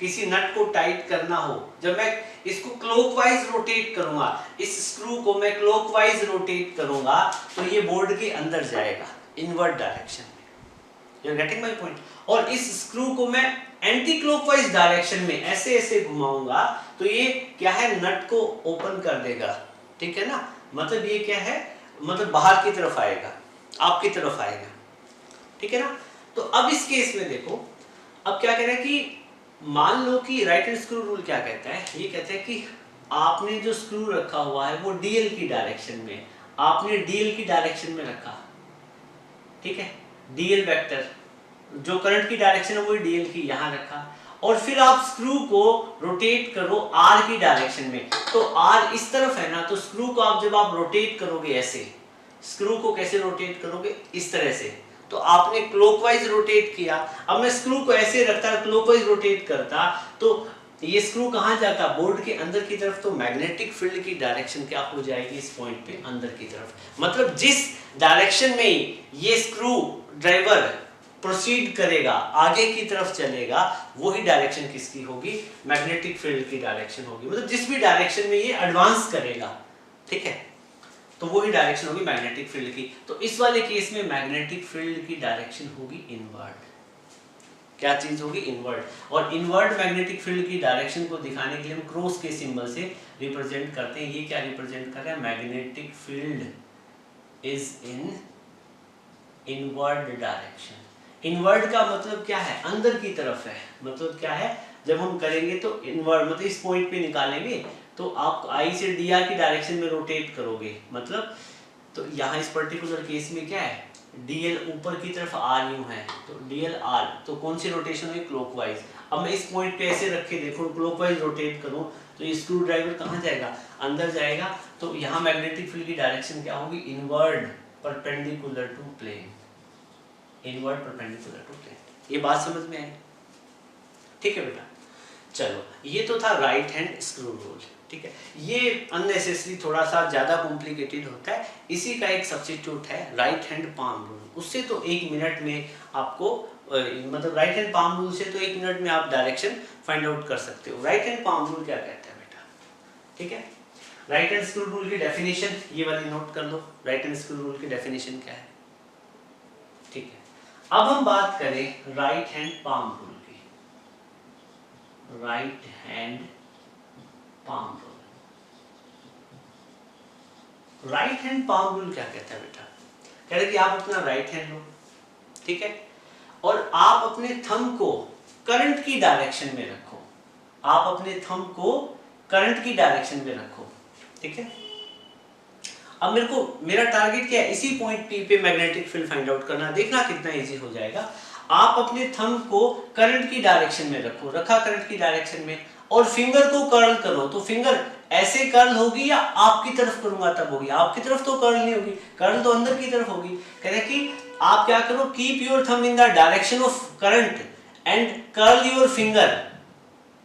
A: किसी नट को टाइट करना हो, जब मैं इसको क्लॉकवाइज रोटेट करूंगा, इस स्क्रू को मैं क्लॉकवाइज रोटेट करूंगा तो ये बोर्ड के अंदर जाएगा इनवर्ट डायरेक्शन में। You are getting my point? और इस स्क्रू को मैं एंटी क्लॉकवाइज डायरेक्शन में ऐसे ऐसे घुमाऊंगा तो ये क्या है, नट को ओपन कर देगा, ठीक है ना, मतलब ये क्या है, मतलब बाहर की तरफ आएगा, आपकी तरफ आएगा, ठीक है ना। तो अब इस केस में देखो, अब क्या कह रहा है कि मान लो कि राइट हैंड स्क्रू रूल क्या कहता है, ये कहता है कि आपने जो स्क्रू रखा हुआ है वो डीएल की डायरेक्शन में, आपने डीएल की डायरेक्शन में रखा, ठीक है, डीएल वेक्टर जो करंट की डायरेक्शन है वो डीएल की यहां रखा, और फिर आप स्क्रू को रोटेट करो आर की डायरेक्शन में। तो आर इस तरफ है ना, तो स्क्रू को आप जब आप रोटेट करोगे ऐसे, स्क्रू को कैसे रोटेट करोगे, इस तरह से, तो आपने क्लॉकवाइज रोटेट किया। अब मैं स्क्रू को ऐसे रखता, क्लॉकवाइज रोटेट करता, तो ये स्क्रू कहां जाता, बोर्ड के अंदर की तरफ, तो मैग्नेटिक फील्ड की डायरेक्शन क्या हो जाएगी इस पॉइंट पे, अंदर की तरफ। मतलब जिस डायरेक्शन में ये स्क्रू ड्राइवर प्रोसीड करेगा, आगे की तरफ चलेगा, वही डायरेक्शन किसकी होगी, मैग्नेटिक फील्ड की डायरेक्शन होगी। मतलब जिस भी डायरेक्शन में ये एडवांस करेगा, ठीक है, तो वही डायरेक्शन होगी मैग्नेटिक फील्ड की। तो इस वाले केस में मैग्नेटिक फील्ड की डायरेक्शन होगी इनवर्ड। क्या चीज होगी, इनवर्ड। और इनवर्ड मैग्नेटिक फील्ड की डायरेक्शन को दिखाने के लिए हम क्रॉस के सिंबल से रिप्रेजेंट करते हैं। ये क्या रिप्रेजेंट कर रहा है, magnetic field is in inward direction. Inward का मतलब क्या है, अंदर की तरफ है, मतलब क्या है, जब हम करेंगे तो इनवर्ड मतलब इस पॉइंट पे निकालेंगे तो आप आई से डी आर की डायरेक्शन में रोटेट करोगे, मतलब तो यहाँ इस पर्टिकुलर केस में क्या है, डीएल ऊपर की तरफ आर यूं है, तो डीएल आर, तो कौन सी रोटेशन हुई, क्लॉकवाइज। अब मैं इस पॉइंट पे ऐसे रख के देखो, क्लॉकवाइज रोटेट करूं तो ये स्क्रू ड्राइवर कहाँ जाएगा, अंदर जाएगा। तो यहाँ मैग्नेटिक फील्ड की डायरेक्शन क्या होगी, inward perpendicular to plane, inward perpendicular to plane. ये बात समझ में आई, ठीक है बेटा। चलो ये तो था राइट हैंड स्क्रू रूल, ठीक है। ये अननेसेसरी थोड़ा सा ज्यादा कॉम्प्लिकेटेड होता है, इसी का एक सब्स्टिट्यूट है राइट हैंड पाम रूल। उससे तो 1 मिनट में आपको मतलब राइट हैंड पाम रूल से तो 1 मिनट में आप डायरेक्शन फाइंड आउट कर सकते हो। राइट हैंड पाम रूल क्या कहता है बेटा, ठीक है। राइट हैंड स्क्रू रूल की डेफिनेशन ये वाली नोट कर लो, राइट हैंड स्क्रू रूल की डेफिनेशन क्या है, ठीक है। अब हम बात करें राइट हैंड पाम रूल की, right hand palm rule. Right hand palm rule क्या कहता है बेटा, कह रहा है कि आप अपना राइट हैंड लो, ठीक है, और आप अपने थंब को करंट की डायरेक्शन में रखो, आप अपने थंब को करंट की डायरेक्शन में रखो, ठीक है। अब मेरा टारगेट क्या है, इसी पॉइंट पी पे मैग्नेटिक फील्ड फाइंड आउट करना, देखना कितना इजी हो जाएगा। आप अपने थंब को करंट की डायरेक्शन में रखो, रखा करंट की डायरेक्शन में, और फिंगर को कर्ल करो, तो फिंगर ऐसे कर्ल होगी या आपकी तरफ करूंगा तब होगी, आपकी तरफ तो कर्ल नहीं होगी, कर्ल तो अंदर की तरफ होगी। कह रहे कि आप क्या करो, keep your thumb in the direction of current and curl your finger,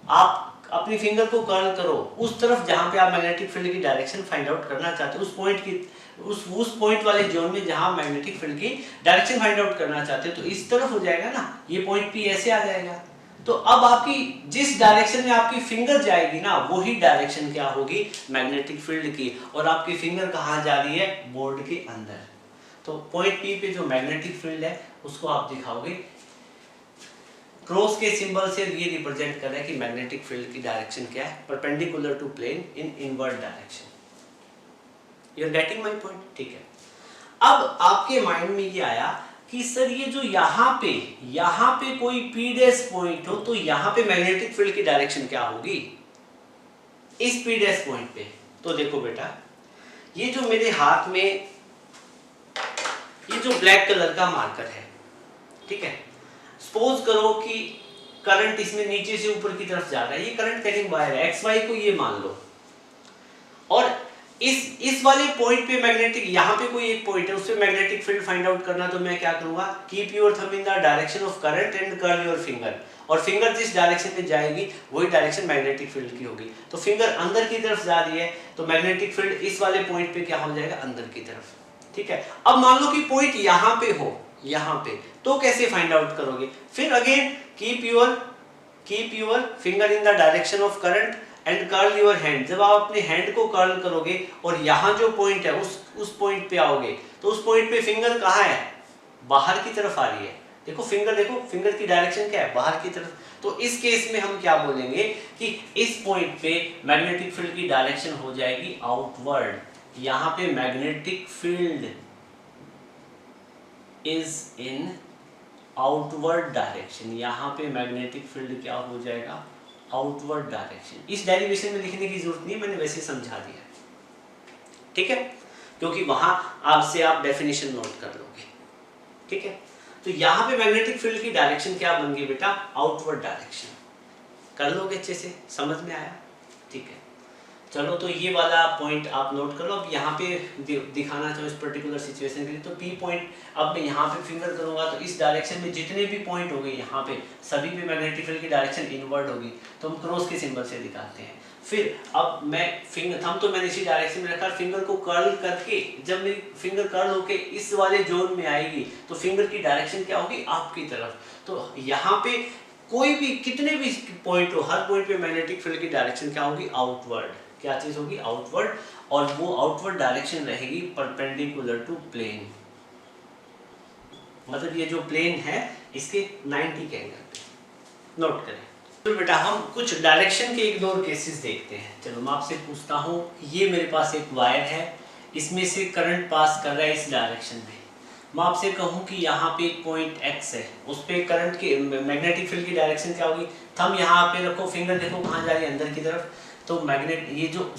A: आप अपनी फिंगर को कर्ल करो उस तरफ जहां पे आप मैग्नेटिक फील्ड की डायरेक्शन फाइंड आउट करना चाहते हो, उस पॉइंट की उस पॉइंट वाले जोन में जहां मैग्नेटिक फील्ड की डायरेक्शन फाइंड आउट करना चाहते हो, तो इस तरफ हो जाएगा ना, ये पॉइंट पी ऐसे आ जाएगा। तो अब आपकी जिस डायरेक्शन में आपकी फिंगर जाएगी ना, वही डायरेक्शन क्या होगी, मैग्नेटिक फील्ड की, और आपकी फिंगर कहां जा रही है, बोर्ड के अंदर। तो पॉइंट पी पे जो मैग्नेटिक फील्ड है उसको आप दिखाओगे क्रॉस के सिंबल से, ये रिप्रेजेंट कर रहा है कि मैग्नेटिक फील्ड की डायरेक्शन क्या है, perpendicular to plane in invert direction. You are getting my point, ठीक है। अब आपके माइंड में ये आया कि सर ये जो यहाँ पे कोई पी डैश पॉइंट हो, तो यहाँ पे मैग्नेटिक फील्ड की डायरेक्शन क्या होगी, इस पी डैश पॉइंट पे। तो देखो बेटा, ये जो मेरे हाथ में ये जो ब्लैक कलर का मार्कर है, ठीक है, सपोज करो कि करंट इसमें नीचे से ऊपर की तरफ जा रहा है, ये करंट कैरिंग वायर है, एक्स वाई को ये मान लो, और इस वाले पॉइंट पे मैग्नेटिक, यहाँ पे कोई एक पॉइंट है, उस पे मैग्नेटिक फील्ड फाइंड आउट करना, तो मैं क्या करूंगा, keep your thumb in the direction of current and curl your finger, और फिंगर जिस डायरेक्शन में जाएगी वही डायरेक्शन मैग्नेटिक फील्ड की होगी। तो फिंगर अंदर की तरफ जा रही है तो मैग्नेटिक फील्ड इस वाले पॉइंट पे क्या हो जाएगा, अंदर की तरफ, ठीक है। अब मान लो कि पॉइंट यहाँ पे हो, यहाँ पे, तो कैसे फाइंड आउट करोगे, फिर again keep your finger in the direction of current and curl your hand. जब आप अपने हैंड को कर्ल करोगे और यहाँ जो पॉइंट है उस पॉइंट पे आओगे, तो उस पॉइंट पे फिंगर कहाँ है, बाहर की तरफ आ रही है, देखो फिंगर की डायरेक्शन क्या है, बाहर की तरफ। तो इस केस में हम क्या बोलेंगे कि इस पॉइंट पे मैग्नेटिक फील्ड की डायरेक्शन हो जाएगी आउटवर्ड, यहाँ पे magnetic field is in outward direction, यहाँ पे मैग्नेटिक फील्ड क्या हो जाएगा, आउटवर्ड डायरेक्शन। इस डेरिवेशन में लिखने की जरूरत नहीं है, मैंने वैसे समझा दिया, ठीक है, क्योंकि वहां आपसे आप डेफिनेशन नोट कर लोगे, ठीक है। तो यहाँ पे मैग्नेटिक फील्ड की डायरेक्शन क्या बन गई बेटा, आउटवर्ड डायरेक्शन, कर लोगे अच्छे से, समझ में आया, ठीक है। चलो तो ये वाला पॉइंट आप नोट कर लो। अब यहाँ पे दिखाना चाहो इस पर्टिकुलर सिचुएशन के लिए, तो पी पॉइंट, अब मैं यहाँ पे फिंगर करूंगा तो इस डायरेक्शन में जितने भी पॉइंट हो गए यहाँ पे सभी पे मैग्नेटिक फील्ड की डायरेक्शन इनवर्ड होगी, तो हम क्रॉस के सिंबल से दिखाते हैं। फिर अब मैं फिंगर, थंब तो मैंने इसी डायरेक्शन में रखा, फिंगर को कर्ल करके जब मेरी फिंगर कर्ल होके इस वाले जोन में आएगी तो फिंगर की डायरेक्शन क्या होगी, आपकी तरफ। तो यहाँ पे कोई भी कितने भी पॉइंट हो, हर पॉइंट पे मैग्नेटिक फील्ड की डायरेक्शन क्या होगी, आउटवर्ड, क्या चीज होगी, आउटवर्ड, और वो आउटवर्ड डायरेक्शन रहेगी परपेंडिकुलर टू प्लेन, मतलब ये जो प्लेन है इसके 90 के एंगल पे, नोट करें। तो बेटा हम कुछ डायरेक्शन के एक दो केसेस देखते हैं। चलो मैं आपसे पूछता हूँ, ये मेरे पास एक वायर है, इसमें से करंट पास कर रहा है इस डायरेक्शन में, मैं आपसे कहूँ कि यहाँ पे एक पॉइंट x है, उस पे करंट की मैग्नेटिक फील्ड की डायरेक्शन क्या होगी, थंब यहाँ पे रखो, फिंगर देखो कहाँ जा रही है, अंदर की तरफ, तो मैग्नेट ये जो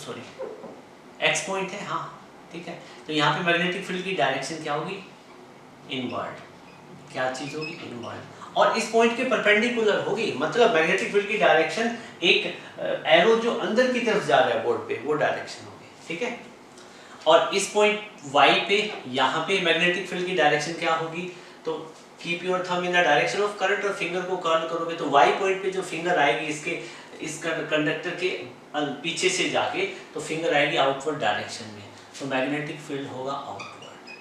A: x पॉइंट है, हाँ ठीक है, तो यहाँ पे मैग्नेटिक फील्ड की डायरेक्शन क्या होगी, इनवर्ड, क्या चीज होगी, इनवर्ड, और इस पॉइंट के परपेंडिकुलर होगी, मतलब मैग्नेटिक फील्ड की डायरेक्शन एक एरो जो अंदर की तरफ जा रहा है बोर्ड पे, वो डायरेक्शन होगी, ठीक है। और इस पॉइंट y पे, यहाँ पे मैग्नेटिक फील्ड की डायरेक्शन क्या होगी, तो keep your thumb in the direction of current, और फिंगर को कर्ल करोगे तो y पॉइंट पे जो फिंगर आएगी इस कंडक्टर के पीछे से जाके, तो फिंगर आएगी आउटवर्ड डायरेक्शन में, तो मैग्नेटिक फील्ड होगा आउटवर्ड,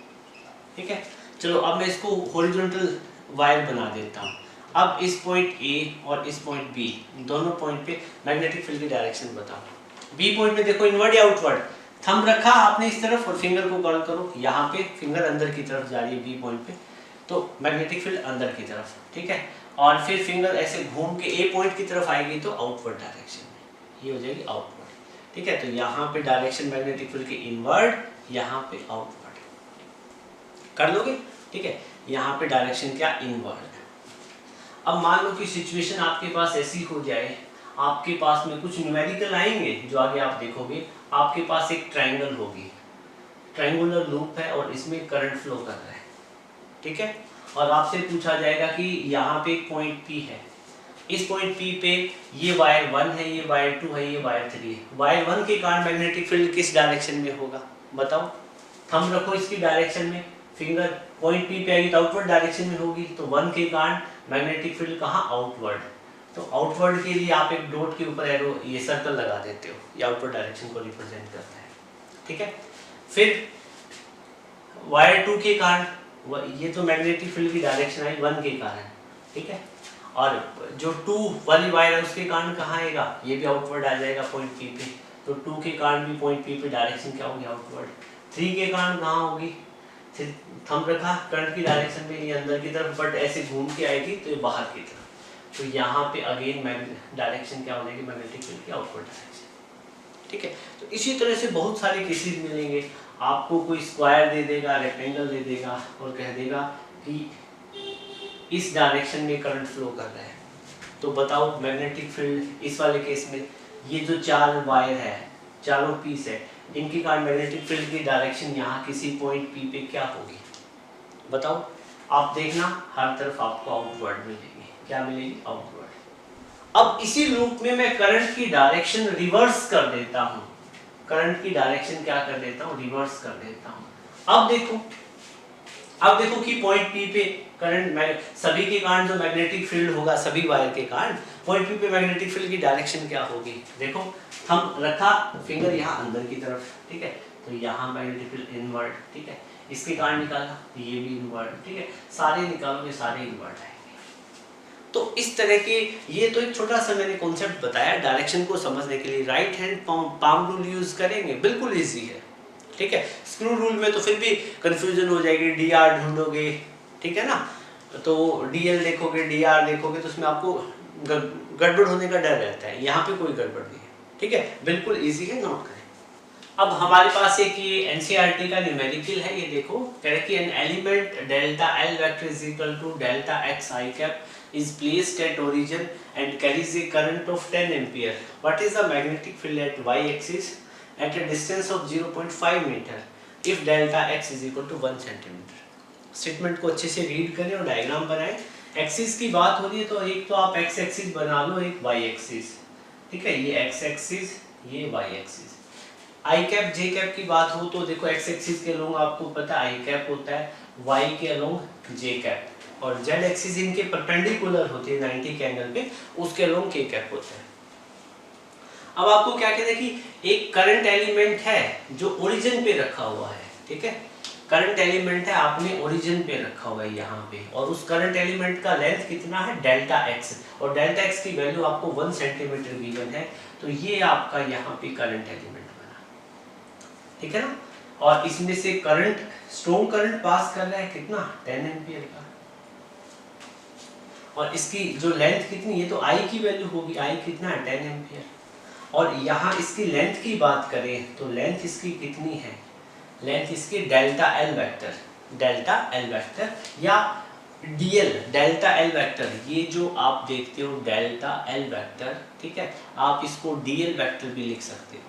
A: ठीक है। चलो अब मैं इसको हॉरिजॉन्टल वायर बना देता हूँ। अब इस पॉइंट A और इस पॉइंट B, दोनों पॉइंट पे मैग्नेटिक फील्ड की डायरेक्शन बताओ। B पॉइंट में देखो इनवर्ड या आउटवर्ड, थंब रखा आपने इस तरफ और फिंगर को कर्ल करो, यहाँ पे फिंगर अंदर की तरफ जा रही है B पॉइंट पे, तो मैग्नेटिक फील्ड अंदर की तरफ, ठीक है। और फिर फिंगर ऐसे घूम के A पॉइंट की तरफ आएगी तो आउटवर्ड डायरेक्शन में, ये हो जाएगी आउटवर्ड, ठीक है। तो यहाँ पे डायरेक्शन मैग्नेटिक फील्ड की इनवर्ड, यहाँ पे आउटवर्ड, कर लोगे, ठीक है। यहाँ पे डायरेक्शन क्या, इनवर्ड। अब मान लो कि सिचुएशन आपके पास ऐसी हो जाए, आपके पास में कुछ न्यूमेरिकल आएंगे जो आगे आप देखोगे, आपके पास एक ट्रायंगल होगी, ट्रायंगुलर लूप है और इसमें करंट फ्लो कर रहा है, ठीक है। और आपसे पूछा जाएगा कि यहाँ पे एक पॉइंट P है, इस पॉइंट P पे ये वायर 1 है, ये वायर 2 है, ये वायर 3 है। वायर 1 के कारण मैग्नेटिक फील्ड किस डायरेक्शन में होगा बताओ, थंब रखो इसकी डायरेक्शन में, फिंगर पॉइंट P पे आएगी तो आउटवर्ड डायरेक्शन में होगी, तो 1 के कारण मैग्नेटिक फील्ड कहाँ, आउटवर्ड। तो आउटवर्ड के लिए आप एक डॉट के ऊपर एरो, ये सर्कल लगा देते हो, ये आउटवर्ड डायरेक्शन को रिप्रेजेंट करता है, ठीक है। फिर वायर 2 के कारण, ये तो मैग्नेटिक फील्ड की डायरेक्शन आई 1 के कारण, ठीक है। और जो 2 वाली वायर है उसके कारण कहाँ आएगा, ये भी आउटवर्ड आ जाएगा पॉइंट P पे, तो 2 के कारण भी पॉइंट P पे डायरेक्शन क्या होगी, आउटवर्ड। 3 के कारण कहाँ होगी, थंब रखा करंट की डायरेक्शन में, ये अंदर की तरफ, बट ऐसे घूम के आएगी तो ये बाहर की तरफ, तो यहाँ पे अगेन डायरेक्शन क्या हो जाएगी, मैग्नेटिक फील्ड की आउटवर्ड डायरेक्शन, ठीक है। तो इसी तरह से बहुत सारे केसेस मिलेंगे आपको, कोई स्क्वायर दे देगा, रेक्टेंगल दे देगा और कह देगा कि इस डायरेक्शन में करंट फ्लो कर रहा है, तो बताओ मैग्नेटिक फील्ड इस वाले केस में, ये जो 4 वायर है, चारों पीस है, इनके कारण मैग्नेटिक फील्ड की डायरेक्शन यहाँ किसी पॉइंट P पे क्या होगी बताओ। आप देखना हर तरफ आपको आउटवर्ड मिलेगी, क्या मिलेगी, आउटवर्ड। अब इसी लूप में मैं करंट की डायरेक्शन रिवर्स कर देता हूँ, करंट की डायरेक्शन क्या कर देता हूँ, रिवर्स कर देता हूँ। अब देखो कि पॉइंट P पे करंट सभी के कारण जो मैग्नेटिक फील्ड होगा, सभी वायर के कारण पॉइंट P पे मैग्नेटिक फील्ड की डायरेक्शन क्या होगी। देखो हम रखा फिंगर यहाँ अंदर की तरफ, ठीक है, तो यहाँ मैग्नेटिक फील्ड इनवर्ड, ठीक है, इसके कारण निकाला ये भी इनवर्ड, ठीक है, सारे निकालोगे सारे इनवर्ड आएंगे। तो इस तरह के, ये तो एक छोटा सा मैंने कॉन्सेप्ट बताया डायरेक्शन को समझने के लिए। Right hand palm rule use करेंगे, बिल्कुल इजी है, ठीक है। स्क्रू रूल में तो फिर भी कंफ्यूजन हो जाएगी, डीआर ढूंढोगे, ठीक है ना, तो डीएल देखोगे, डीआर देखोगे, तो उसमें आपको गड़बड़ होने का डर रहता है। यहाँ पे कोई गड़बड़ नहीं है, ठीक है, बिल्कुल इजी है, नोट करें। अब हमारे पास एक ये एनसीईआरटी का न्यूमेरिकल है, ये देखो कह रहा है कि an element delta L vector is equal to delta X I cap is placed at origin and carries a current of 10 ampere. What is the magnetic field at y axis at a distance of 0.5 meter if delta x is equal to 1 centimeter? Statement को अच्छे से रीड करें और डायग्राम बनाएं। एक्सिस की बात हो रही है तो एक तो आप एक्स एक्सिस बना लो, एक वाई एक्सिस, ठीक है, ये एक्स एक्सिस, ये वाई एक्सिस। आई कैप जे कैप की बात हो तो देखो एक्स एक्सिस के अलोंग आपको पता है आई कैप होता है, वाई के अलोंग जे कैप, और जेड एक्सिस इनके परपेंडिकुलर होती है 90 के एंगल पे, उसके अलोंग के कैप होता है। अब आपको क्या कहते हैं कि एक करंट एलिमेंट है जो ओरिजिन पे रखा हुआ है, ठीक है, करंट एलिमेंट है आपने ओरिजिन पे रखा हुआ है यहाँ पे, और उस करंट एलिमेंट का लेंथ कितना है, डेल्टा एक्स, और डेल्टा एक्स की वैल्यू आपको 1 सेंटीमीटर गिवन है, तो ये आपका यहाँ पे करंट एलिमेंट बना, ठीक है ना। और इसमें से करंट, स्ट्रॉन्ग करंट पास कर रहा है कितना, 10 एम्पियर का, और इसकी जो लेंथ कितनी है, तो आई की वैल्यू होगी, आई कितना है, 10 एम्पियर। और यहाँ इसकी लेंथ की बात करें तो लेंथ इसकी कितनी है, लेंथ इसकी delta L vector, delta L vector या डीएल, डेल्टा एल वेक्टर, ये जो आप देखते हो डेल्टा एल वेक्टर, ठीक है, आप इसको डीएल वेक्टर भी लिख सकते हो,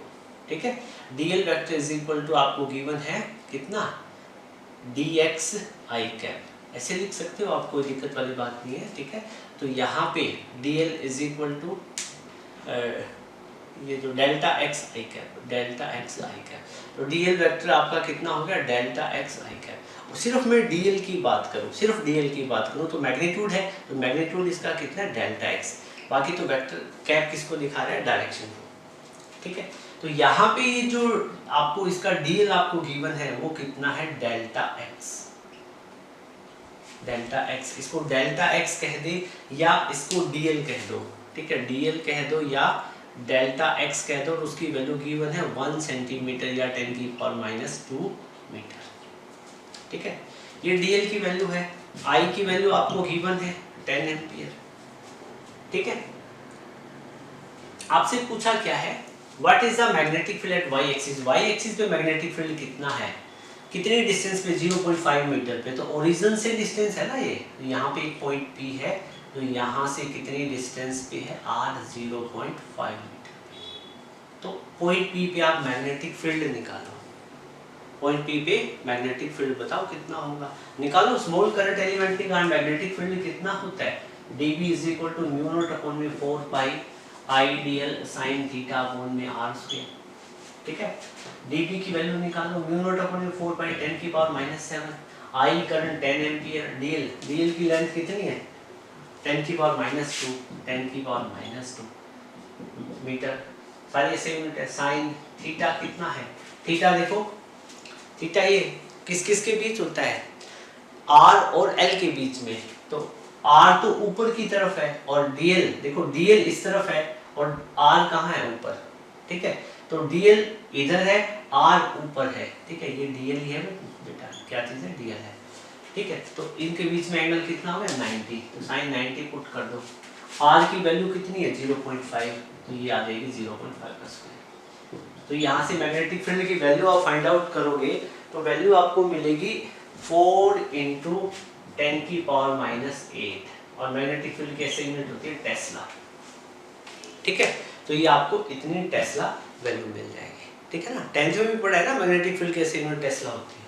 A: ठीक है। Dl vector is equal to आपको गिवन है कितना, डी एक्स आई कैप, ऐसे लिख सकते हो, आपको दिक्कत वाली बात नहीं है, ठीक है। तो यहाँ पे dl इज इक्वल टू ये जो delta X I cap, delta X I cap, तो dl वेक्टर आपका कितना हो गया, डेल्टा एक्स आई कैप। सिर्फ मैं dl की बात करूँ, सिर्फ dl की बात करूँ तो मैग्नीट्यूड है, तो मैग्नीट्यूड इसका कितना है, डेल्टा एक्स, बाकी तो वेक्टर कैप किसको दिखा रहा है, डायरेक्शन को, ठीक है। तो यहाँ पे ये जो आपको इसका dl आपको गिवन है वो कितना है, डेल्टा एक्स, डेल्टा एक्स, इसको डेल्टा एक्स कह दे या इसको डीएल कह दो, ठीक है, डीएल कह दो या डेल्टा एक्स कह दो, और उसकी वैल्यू गिवन है 1 सेंटीमीटर या 10⁻²मीटर, ठीक है। ये डीएल की वैल्यू है, आई की वैल्यू आपको गिवन है 10 एम्पियर, ठीक है। आपसे पूछा क्या है, what is the magnetic field at Y axis, Y axis पे मैग्नेटिक फील्ड कितना है, कितनी डिस्टेंस पे, 0.5 मीटर पे, तो ओरिजिन से डिस्टेंस है ना ये, यहाँ पे एक पॉइंट P है, तो यहाँ से कितनी डिस्टेंस पे है, r 0.5 मीटर पे, तो पॉइंट P पे आप मैग्नेटिक फील्ड निकालो, पॉइंट P पे मैग्नेटिक फील्ड बताओ कितना होगा, निकालो। स्मॉल करंट एलिमेंट के कारण मैग्नेटिक फील्ड कितना होता है, dB is equal to μ0/4 pi I dl sin theta upon में r², ठीक है। dB की वैल्यू निकालो, μ0/4 pi 10⁻⁻⁷, I current 10 ampere, dl की लेंथ कितनी है, 10⁻², 10⁻² मीटर, सारे ऐसे यूनिट है। साइन थीटा कितना है, थीटा देखो, थीटा ये किस किस के बीच होता है, r और l के बीच में, तो r तो ऊपर की तरफ है, और dl देखो, dl इस तरफ है और r कहाँ है, ऊपर, ठीक है, तो dl इधर है, r ऊपर है, ठीक है, ये dl ही है बेटा, क्या चीज है, dl है, ठीक है। तो इनके बीच में एंगल कितना होगा, 90, तो sin 90 पुट कर दो, r की वैल्यू कितनी है, 0.5, तो ये आ जाएगी 0.5 का स्क्वायर। तो यहाँ से मैग्नेटिक फील्ड की वैल्यू आप फाइंड आउट करोगे तो वैल्यू आपको मिलेगी 4 × 10⁻⁸, और मैग्नेटिक फील्ड कैसे यूनिट होती है, टेस्ला, ठीक है। तो ये आपको इतनी टेस्ला वैल्यू मिल जाएगी, ठीक है ना, 10th में भी पढ़ा है ना मैग्नेटिक फील्ड कैसे यूनिट टेस्ला होती है।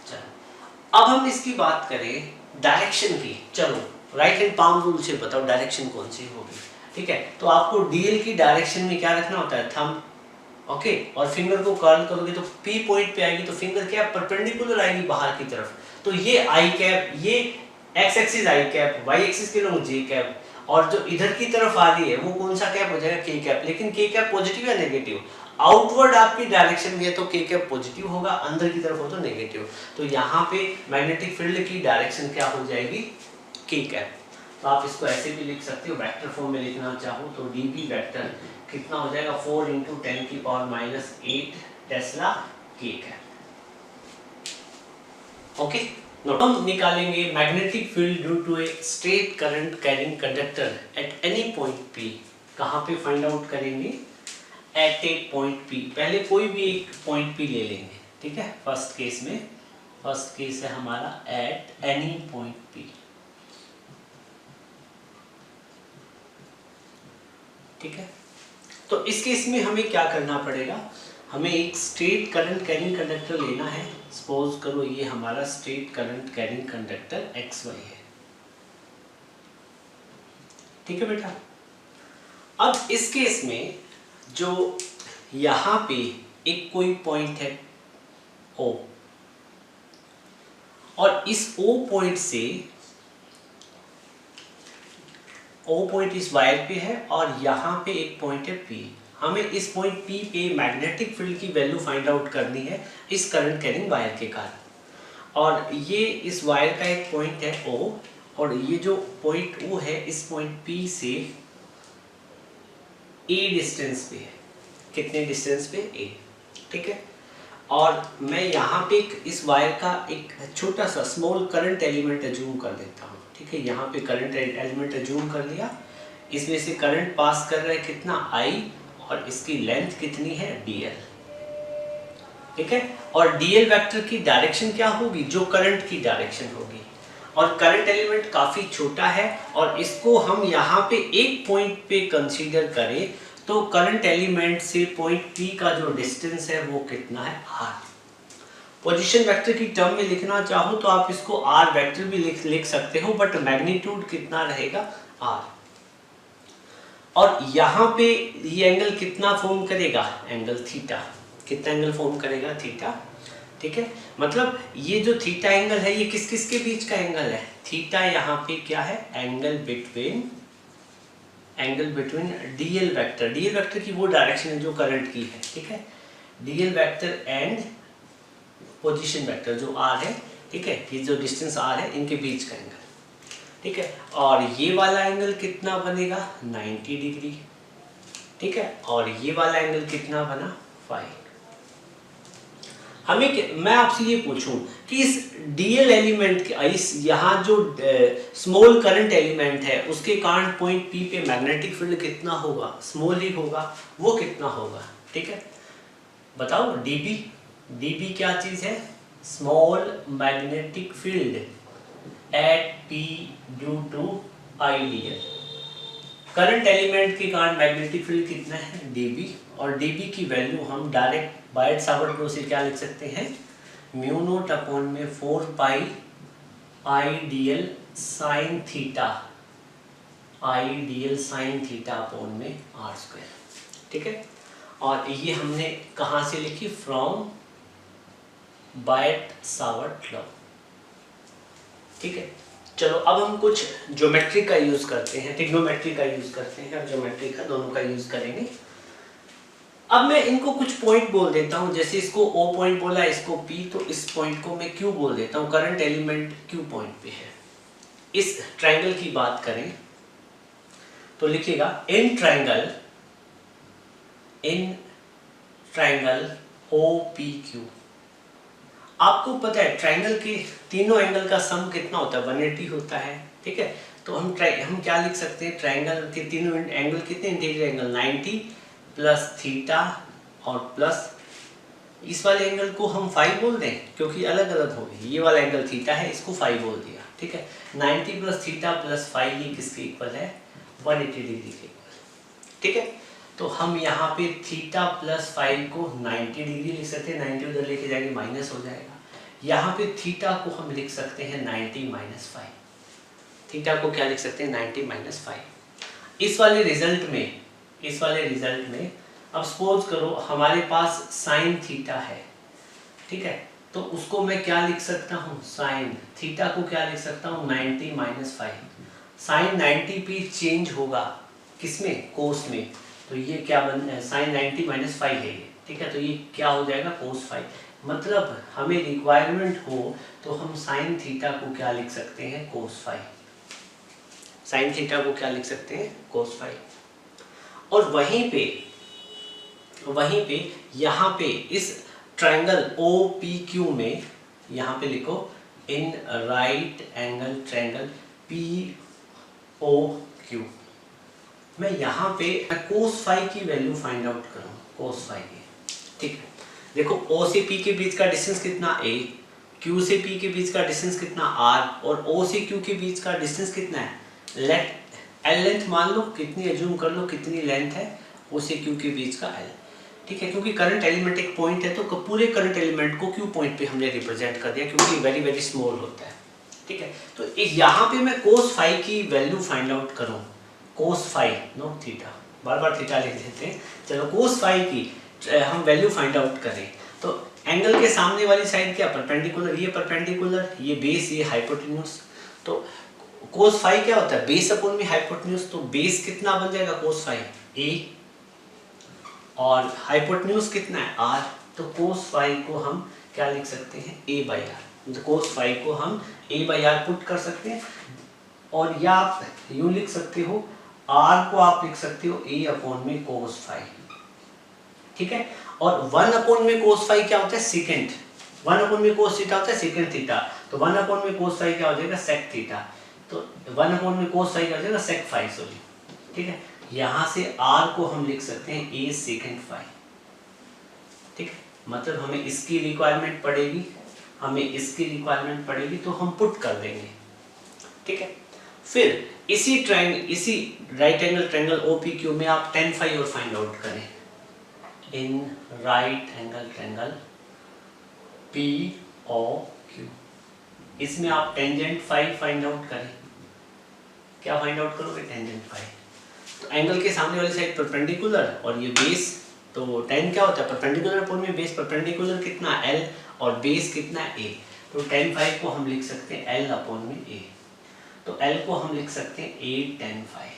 A: चलो अब हम इसकी बात करें डायरेक्शन की। चलो राइट हैंड पाम रूल से बताओ डायरेक्शन कौन सी होगी। ठीक है, तो आपको डीएल की डायरेक्शन में क्या रखना होता है, थंब, ओके, और फिंगर को कर्ल करोगे तो पी पॉइंट पे आएगी, तो फिंगर क्या परपेंडिकुलर आएगी बाहर की तरफ, तो ये आई कैप, ये एक्स एक्सिस आई कैप, वाई एक्सिस के लोग जे कैप, और जो इधर की तरफ आ रही है वो कौन सा कैप हो जाएगा, के कैप। लेकिन के कैप पॉजिटिव या नेगेटिव, आउटवर्ड आपकी डायरेक्शन में है तो के कैप पॉजिटिव होगा, अंदर की तरफ हो तो नेगेटिव। तो यहाँ पे मैग्नेटिक फील्ड की डायरेक्शन क्या हो जाएगी, के कैप। तो आप इसको ऐसे भी लिख सकते हो, वेक्टर फॉर्म में लिखना चाहो तो डीबी वेक्टर कितना हो जाएगा 4 × 10⁻⁸ टेस्ला के कैप। ओके, हम निकालेंगे magnetic field due to a straight current carrying conductor at any point P. कहाँ पे फाइंड आउट करेंगे, एट ए पॉइंट पी। पहले कोई भी एक पॉइंट पी ले लेंगे, ठीक है। फर्स्ट केस में, फर्स्ट केस है हमारा एट एनी पॉइंट पी, ठीक है। तो इस केस में हमें क्या करना पड़ेगा, हमें एक स्ट्रेट करंट कैरिंग कंडक्टर लेना है। सपोज करो ये हमारा straight current carrying conductor XY है, ठीक है बेटा। अब इस केस में जो यहाँ पे एक कोई पॉइंट है O, और इस O पॉइंट से, O पॉइंट इस वायर पे है और यहाँ पे एक पॉइंट है P। हमें इस पॉइंट P पे मैग्नेटिक फील्ड की वैल्यू फाइंड आउट करनी है इस करंट कैरिंग वायर के कारण। और ये इस वायर का एक पॉइंट है O, और ये जो पॉइंट O है इस पॉइंट P से A डिस्टेंस पे है। कितने डिस्टेंस पे, A, ठीक है। और मैं यहाँ पे इस वायर का एक छोटा सा स्मॉल करंट एलिमेंट एज्यूम कर देता हूँ, ठीक है। यहाँ पे करंट एलिमेंट एज्यूम कर लिया, इसमें से करंट पास कर रहा है कितना, I, और इसकी लेंथ कितनी है, dl, ठीक है। और dl वेक्टर की डायरेक्शन क्या होगी, जो करंट की डायरेक्शन होगी। और करंट एलिमेंट काफी छोटा है, और इसको हम यहाँ पे एक पॉइंट पे कंसीडर करें तो करंट एलिमेंट से पॉइंट P का जो डिस्टेंस है वो कितना है, r। पोजीशन वेक्टर की टर्म में लिखना चाहो तो आप इसको r वेक्टर भी लिख सकते हो, बट मैग्नीट्यूड कितना रहेगा, r। और यहाँ पे ये एंगल कितना फॉर्म करेगा, एंगल थीटा। कितना एंगल फॉर्म करेगा, थीटा, ठीक है। मतलब ये जो थीटा एंगल है ये किस किस के बीच का एंगल है, थीटा यहाँ पे क्या है, angle between DL vector, DL vector की वो डायरेक्शन है जो करंट की है, ठीक है। Dl vector and position vector जो r है, ठीक है, ये जो डिस्टेंस r है इनके बीच का एंगल, ठीक है। और ये वाला एंगल कितना बनेगा, 90 डिग्री, ठीक है। और ये वाला एंगल कितना बना, फाई। मैं आपसे ये पूछूं कि इस डीएल एलिमेंट के, इस यहाँ जो स्मॉल करंट एलिमेंट है उसके कारण पॉइंट P पे मैग्नेटिक फील्ड कितना होगा, स्मॉल ही होगा, वो कितना होगा, ठीक है। बताओ, dB क्या चीज है, small magnetic field at P due to IDL। Current element के कारण मैग्नेटिक फील्ड कितना है, dB। और dB की वैल्यू हम डायरेक्ट बायट-सावर्ट लॉ से क्या लिख सकते हैं, μ0/4 पाई IDL sin theta, IDL sin theta upon में r², ठीक है। और ये हमने कहाँ से लिखी, फ्रॉम बायट-सावर्ट लॉ, ठीक है। चलो अब हम कुछ ज्योमेट्री का यूज करते हैं, ट्रिग्नोमेट्री का यूज करते हैं और ज्योमेट्री का, दोनों का यूज करेंगे। अब मैं इनको कुछ पॉइंट बोल देता हूं, जैसे इसको O पॉइंट बोला, इसको P, तो इस पॉइंट को मैं Q बोल देता हूं। करंट एलिमेंट Q पॉइंट पे है। इस ट्रायंगल की बात करें तो लिखिएगा इन ट्रायंगल OPQ। आपको पता है ट्रायंगल के तीनों एंगल का सम कितना होता है, 180 होता है, ठीक है। तो हम क्या लिख सकते हैं, ट्रायंगल के तीनों एंगल कितने, इंटीरियर एंगल 90 प्लस थीटा और प्लस इस वाले एंगल को हम फाई बोल दें क्योंकि अलग अलग हो गए। ये वाला एंगल थीटा है, इसको फाई बोल दिया, ठीक है। 90 प्लस थीटा प्लस फाई ये किसके इक्वल है, 180 डिग्री के इक्वल, ठीक है। तो हम यहाँ पे थीटा प्लस फाइव को 90 डिग्री लिख सकते हैं, 90 उधर लेके जाएंगे माइनस हो जाएगा। यहाँ पे थीटा को हम लिख सकते हैं 90 माइनस फाइव, थीटा को क्या लिख सकते हैं 90 माइनस फाइव। इस वाले रिजल्ट में अब सपोज करो हमारे पास साइन थीटा है, ठीक है, तो उसको मैं क्या लिख सकता हूँ, साइन थीटा को क्या लिख सकता हूँ 90 माइनस फाइव। साइन 90 पे चेंज होगा किसमें, कोस में, तो ये क्या बन साइन 90 माइनस फाइव है ये, ठीक है, तो ये क्या हो जाएगा कोस फाइव। मतलब हमें रिक्वायरमेंट हो तो हम साइन थीटा को क्या लिख सकते हैं कोस फाइव, साइन थीटा को क्या लिख सकते हैं कोस फाइव। और वहीं पे यहाँ पे इस ट्रायंगल ओ पी क्यू में यहाँ पे लिखो in right angle triangle P O Q मैं यहाँ पे कोस फाइव की वैल्यू फाइंड आउट करूँ, कोस फाइव की, ठीक है। देखो ओ से पी के बीच का डिस्टेंस कितना a, q से p के बीच का डिस्टेंस कितना r और o से q के बीच का डिस्टेंस कितना है, एल लेंथ मान लो, कितनी एज्यूम कर लो कितनी लेंथ है o से q के बीच का l, ठीक है, क्योंकि करंट एलिमेंट एक पॉइंट है तो पूरे करंट एलिमेंट को q पॉइंट पे हमने रिप्रेजेंट कर दिया क्योंकि वेरी वेरी स्मॉल होता है, ठीक है। तो यहाँ पे मैं कोस फाइव की वैल्यू फाइंड आउट करूँ, कोस फाइव नो थीटा, बार बार थीटा लिख देते हैं, चलो कोस फाइव की हम वैल्यू फाइंड आउट करें तो एंगल के सामने वाली साइड क्या परपेंडिकुलर, ये परपेंडिकुलर, ये बेस, ये हाइपोटेन्यूज, तो कोस फाइव क्या होता है बेस अपॉन में हाइपोटेन्यूज, तो बेस कितना बन जाएगा कोस फाइव a और हाइपोटेन्यूज कितना है r, तो कोस फाइव को हम क्या लिख सकते हैं a बाई आर, तो कोस फाइव को हम a बाई आर पुट कर सकते हैं और या आप यूं लिख सकते हो r को आप लिख सकते हो a अपॉन में कोस फाइव, ठीक है। और 1 अपॉन में कोस फाइव क्या होता है सेकेंड, 1 अपॉन में कोस थीटा होता है सेकेंड थीटा, तो 1 अपॉन में कोस फाइव क्या हो जाएगा सेक थीटा, तो 1 अपॉन में कोस फाइव क्या हो जाएगा सेक फाइव, सॉरी, ठीक है। यहाँ से r को हम लिख सकते हैं a सेकेंड फाइव, ठीक है, मतलब हमें इसकी रिक्वायरमेंट पड़ेगी, तो हम पुट कर देंगे, ठीक है। फिर इसी राइट एंगल ट्रायंगल OPQ में आप tan फाई और फाइंड आउट करें, इन राइट एंगल ट्रायंगल POQ, इसमें आप टेंजेंट फाई फाइंड आउट करें, क्या फाइंड आउट करोगे टेंजेंट फाई, तो एंगल के सामने वाली साइड परपेंडिकुलर और ये बेस, तो tan क्या होता है परपेंडिकुलर अपॉन में बेस, परपेंडिकुलर कितना L और बेस कितना A, तो tan फाइव को हम लिख सकते हैं L अपॉन में A, तो L को हम लिख सकते हैं A tan फाइव,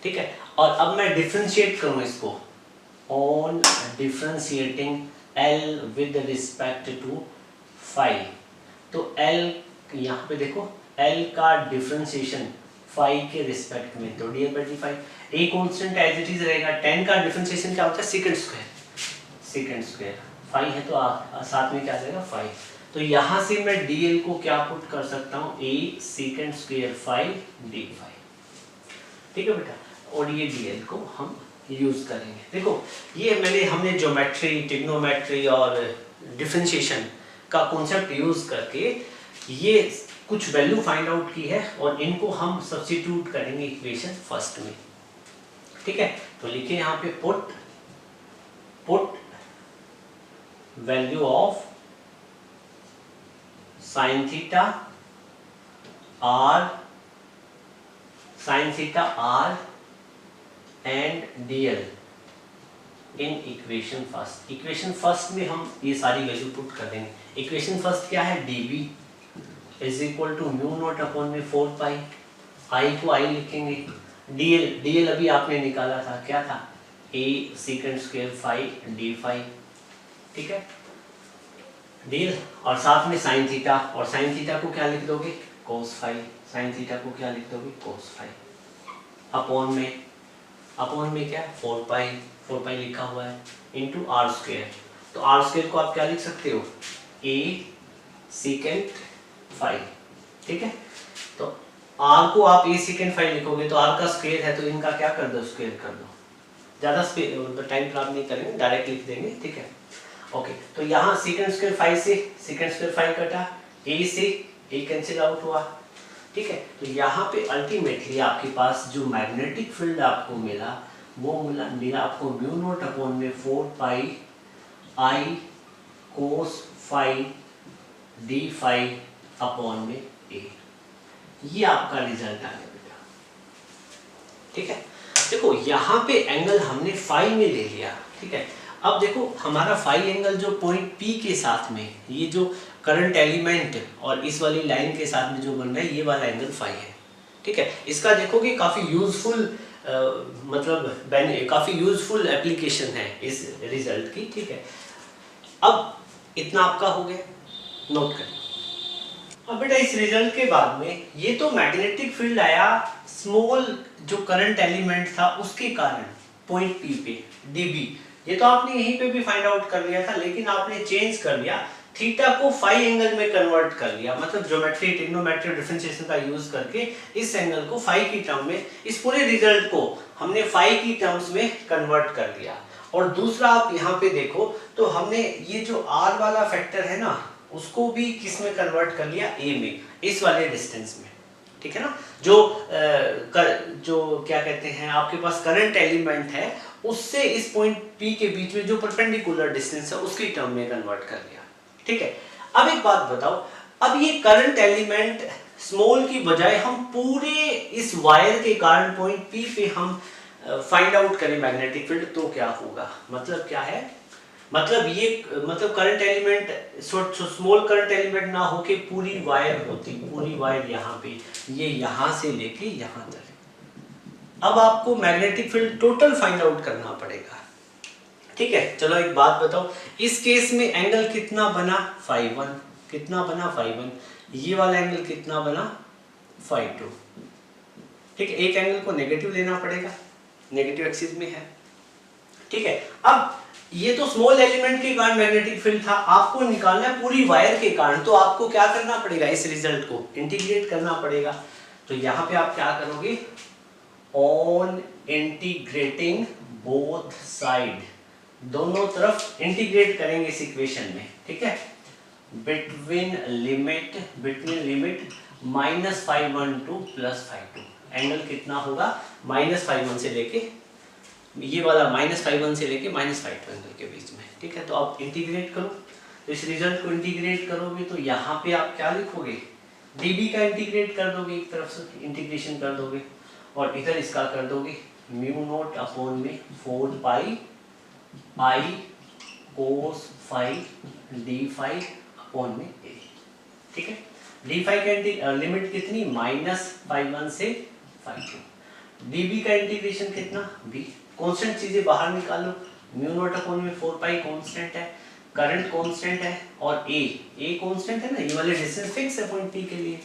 A: ठीक है। और अब मैं डिफरेंशिएट करूं इसको, on differentiating L with respect to five, तो L यहाँ पे देखो L का डिफरेंशिएशन फाइव के रिस्पेक्ट में, तो dl by dt, a constant as it is रहेगा, tan का डिफरेंशिएशन क्या होता है सेकंड स्क्वायर, फाइव है तो साथ में क्या आ जाएगा फाइव, तो यहाँ से मैं dl को क्या पुट कर सकता हूँ a second square five d five, ठीक है बेटा, और ये dl को हम यूज करेंगे। देखो ये हमने ज्योमेट्री, ट्रिग्नोमेट्री और डिफरेंशिएशन का कॉन्सेप्ट यूज करके ये कुछ वैल्यू फाइंड आउट की है और इनको हम सब्स्टिट्यूट करेंगे इक्वेशन फर्स्ट में, ठीक है। तो लिखे यहाँ पे put value of sine theta r and dl in equation first में हम ये सारी वैल्यू पुट कर देंगे। इक्वेशन फर्स्ट क्या है, dv is equal to mu naught upon में 4 पाई, i को i लिखेंगे, dl अभी आपने निकाला था, क्या था a second square five d five, ठीक है, dl, और साथ में साइन थीटा, और साइन थीटा को क्या लिख दोगे कोस फाइव, साइन थीटा को क्या लिख दोगे कोस फाइव, अपॉन में क्या 4 पाई लिखा हुआ है इंटू आर स्क्वायर, तो आर स्क्वायर को आप क्या लिख सकते हो a सेकेंड फाइव, ठीक है, तो r को आप a सेकेंड फाइव लिखोगे तो r का स्क्वायर है तो इनका क्या कर दो स्क्वायर कर दो, ज्यादा टाइम खराब नहीं करेंगे, डायरेक्ट लिख देंगे, ठीक है। ओके, तो यहाँ सेकेंड स्क्वायर फाइव से सेकेंड स्क्वायर फाइव कटा, a से a कैंसिल आउट हुआ, ठीक है। तो यहाँ पे अल्टीमेटली आपके पास जो मैग्नेटिक फील्ड आपको मिला वो मिला आपको म्यू नॉट अपॉन में 4 pi I cos phi D phi upon में ए। ये आपका रिजल्ट आ गया बेटा, ठीक है। देखो यहाँ पे एंगल हमने फाई में ले लिया, ठीक है। अब देखो हमारा फाई एंगल जो पॉइंट पी के साथ में, ये जो करंट एलिमेंट और इस वाली लाइन के साथ में जो बन रहा है, ये वाला एंगल फाई है, ठीक है। इसका देखोगे काफी यूजफुल मतलब काफी यूजफुल एप्लीकेशन है इस रिजल्ट की, ठीक है। अब इतना आपका हो गया, नोट करें। अब बेटा इस रिजल्ट के बाद में ये तो मैग्नेटिक फील्ड आया स्मॉल जो करंट एलिमेंट था उसके कारण पॉइंट पी पे डीबी, ये तो आपने यहीं पे भी फाइंड आउट कर लिया था, लेकिन आपने चेंज कर लिया, थीटा को फाई एंगल में कन्वर्ट कर लिया, मतलब ज्योमेट्री ट्रिग्नोमेट्री डिफरेंशिएशन का यूज करके इस एंगल को फाई की टर्म में, इस पूरे रिजल्ट को हमने फाई की टर्म्स में कन्वर्ट कर लिया। और दूसरा आप यहाँ पे देखो तो हमने ये जो आर वाला फैक्टर है ना, उसको भी किस में कन्वर्ट कर लिया, ए में, इस वाले डिस्टेंस में, ठीक है ना। जो क्या कहते हैं आपके पास करंट एलिमेंट है उससे इस पॉइंट पी के बीच में जो परपेंडिकुलर डिस्टेंस है उसकी टर्म में कन्वर्ट कर लिया, ठीक है। अब एक बात बताओ, अब ये करंट एलिमेंट स्मॉल की बजाय हम पूरे इस वायर के कारण पॉइंट पी पे हम फाइंड आउट करें मैग्नेटिक फील्ड, तो क्या होगा, मतलब क्या है, मतलब ये मतलब current element small current element ना होके पूरी वायर होती, पूरी वायर यहाँ पे, ये यहाँ से लेके यहाँ तक। अब आपको magnetic field total find out करना पड़ेगा, ठीक है। चलो एक बात बताओ, इस केस में एंगल कितना बना, फाई 1, कितना बना फाई 1, ये वाला एंगल कितना बना फाई 2, ठीक है। एक एंगल को नेगेटिव लेना पड़ेगा, नेगेटिव एक्सिस में है, ठीक है। अब ये तो स्मॉल एलिमेंट के कारण मैग्नेटिक फील्ड था, आपको निकालना है पूरी वायर के कारण, तो आपको क्या करना पड़ेगा, इस रिजल्ट को इंटीग्रेट करना पड़ेगा। तो यहाँ पे आप क्या करोगे, ऑन इंटीग्रेटिंग बोथ साइड, दोनों तरफ इंटीग्रेट करेंगे इस इक्वेशन में, ठीक है। बिटवीन लिमिट -φ1 to +φ2, एंगल कितना होगा, -φ1 से लेके, ये वाला -φ1 से लेके -φ2 एंगल के बीच में, ठीक है। तो आप इंटीग्रेट करो, तो इस रिजल्ट को इंटीग्रेट करोगे तो यहाँ पे आप क्या लिखोगे, dB का इंटीग्रेट कर दोगे, एक तरफ से इंटीग्रेशन कर दोगे, और इधर इसका कर दोगे म्यू नॉट अपॉन में 4 pi I cos phi D phi upon में ए, ठीक है। डी फाई का लिमिट कितनी, -φ1 से φ2, dB का इंटीग्रेशन कितना, b, कांस्टेंट चीजें बाहर निकालो, म्यू नॉट अपॉन में 4 पाई कांस्टेंट है, करंट कांस्टेंट है, और a कांस्टेंट है ना, ये वाले डिस्टेंस फिक्स है पॉइंट p के लिए।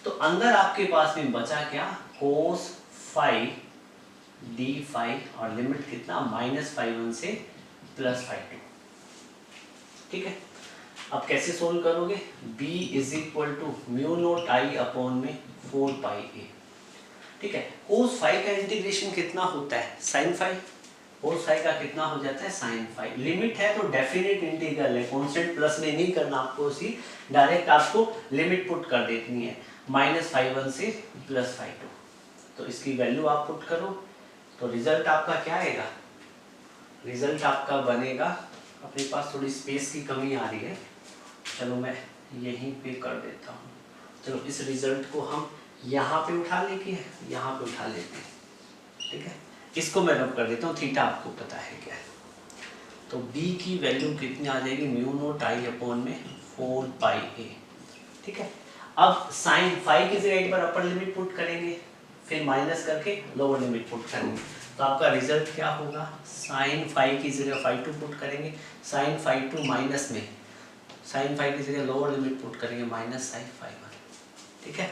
A: तो अंदर आपके पास में बचा क्या, कोस फाई डी फाई, और लिमिट कितना, -φ1 से +φ2, ठीक है। अब कैसे सोल्व करोगे, b = mu naught I upon में 4 पाई a, ठीक है। कोस फाई का इंटीग्रेशन कितना होता है, साइन फाई, कोस फाई का कितना हो जाता है, साइन फाई। लिमिट है तो डेफिनेट इंटीग्रल है, कांस्टेंट प्लस में नहीं करना आपको, उसी डायरेक्ट आपको लिमिट पुट कर देनी है, -φ1 से +φ2। तो इसकी वैल्यू आप पुट करो, तो रिजल्ट आपका क्या आएगा, रिजल्ट आपका बनेगा, अपने पास थोड़ी स्पेस की कमी आ रही है, चलो मैं यहीं पे कर देता हूँ। चलो इस रिजल्ट को हम यहाँ पे उठा लेके यहाँ पे उठा लेते हैं, ठीक है। इसको मैं रब कर देता हूँ, थीटा आपको पता है क्या है। तो b की वैल्यू कितनी आ जाएगी, म्यू नॉट आई अपॉन में 4 पाई a, ठीक है। अब साइन फाई की जगह एक बार अपर लिमिट पुट करेंगे, फिर माइनस करके लोअर लिमिट पुट करेंगे, तो आपका रिजल्ट क्या होगा, साइन फाई की जगह φ2 पुट करेंगे, साइन φ2 माइनस में साइन फाई की जगह लोअर लिमिट पुट करेंगे -sin φ1, ठीक है।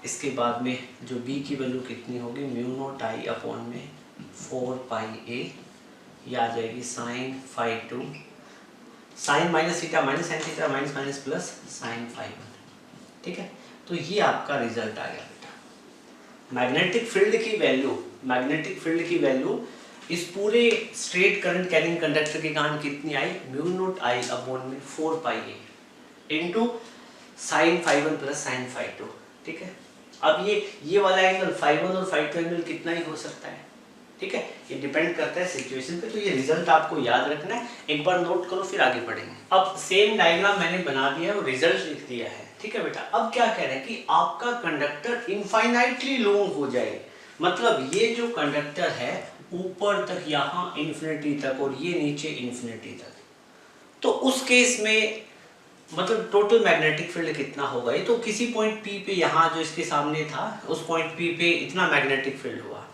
A: इसके बाद में जो b की वैल्यू कितनी होगी, म्यू नॉट आई अपॉन में 4 पाई a, ये आ जाएगी sine φ2, sine minus theta minus sine theta minus minus plus sine φ1, ठीक है। तो ये आपका रिजल्ट आ गया बेटा। मैग्नेटिक फील्ड की वैल्यू इस पूरे स्ट्रेट करंट कैरिंग कंडक्टर के कारण कितनी आई, म्यू नॉट आई अपॉन में 4 pi a into sine φ1 plus sine φ2, ठीक है। अब ये वाला एंगल φ1 और φ2 एंगल कितना ही हो सकता है, ठीक है। ये डिपेंड करता है सिचुएशन पे। तो ये रिजल्ट आपको याद रखना है, एक बार नोट करो फिर आगे बढ़ेंगे। अब सेम डायग्राम मैंने बना दिया है और रिजल्ट लिख दिया है, ठीक है बेटा। अब क्या कह रहे हैं कि आपका कंडक्टर इनफाइनाइटली लॉन्ग हो जाए, मतलब ये जो कंडक्टर है ऊपर तक यहाँ इन्फिनिटी तक और ये नीचे इन्फिनिटी तक, तो उस केस में मतलब टोटल मैग्नेटिक फील्ड कितना होगा। ये तो किसी पॉइंट P पे यहाँ जो इसके सामने था उस पॉइंट P पे इतना मैग्नेटिक फील्ड हुआ,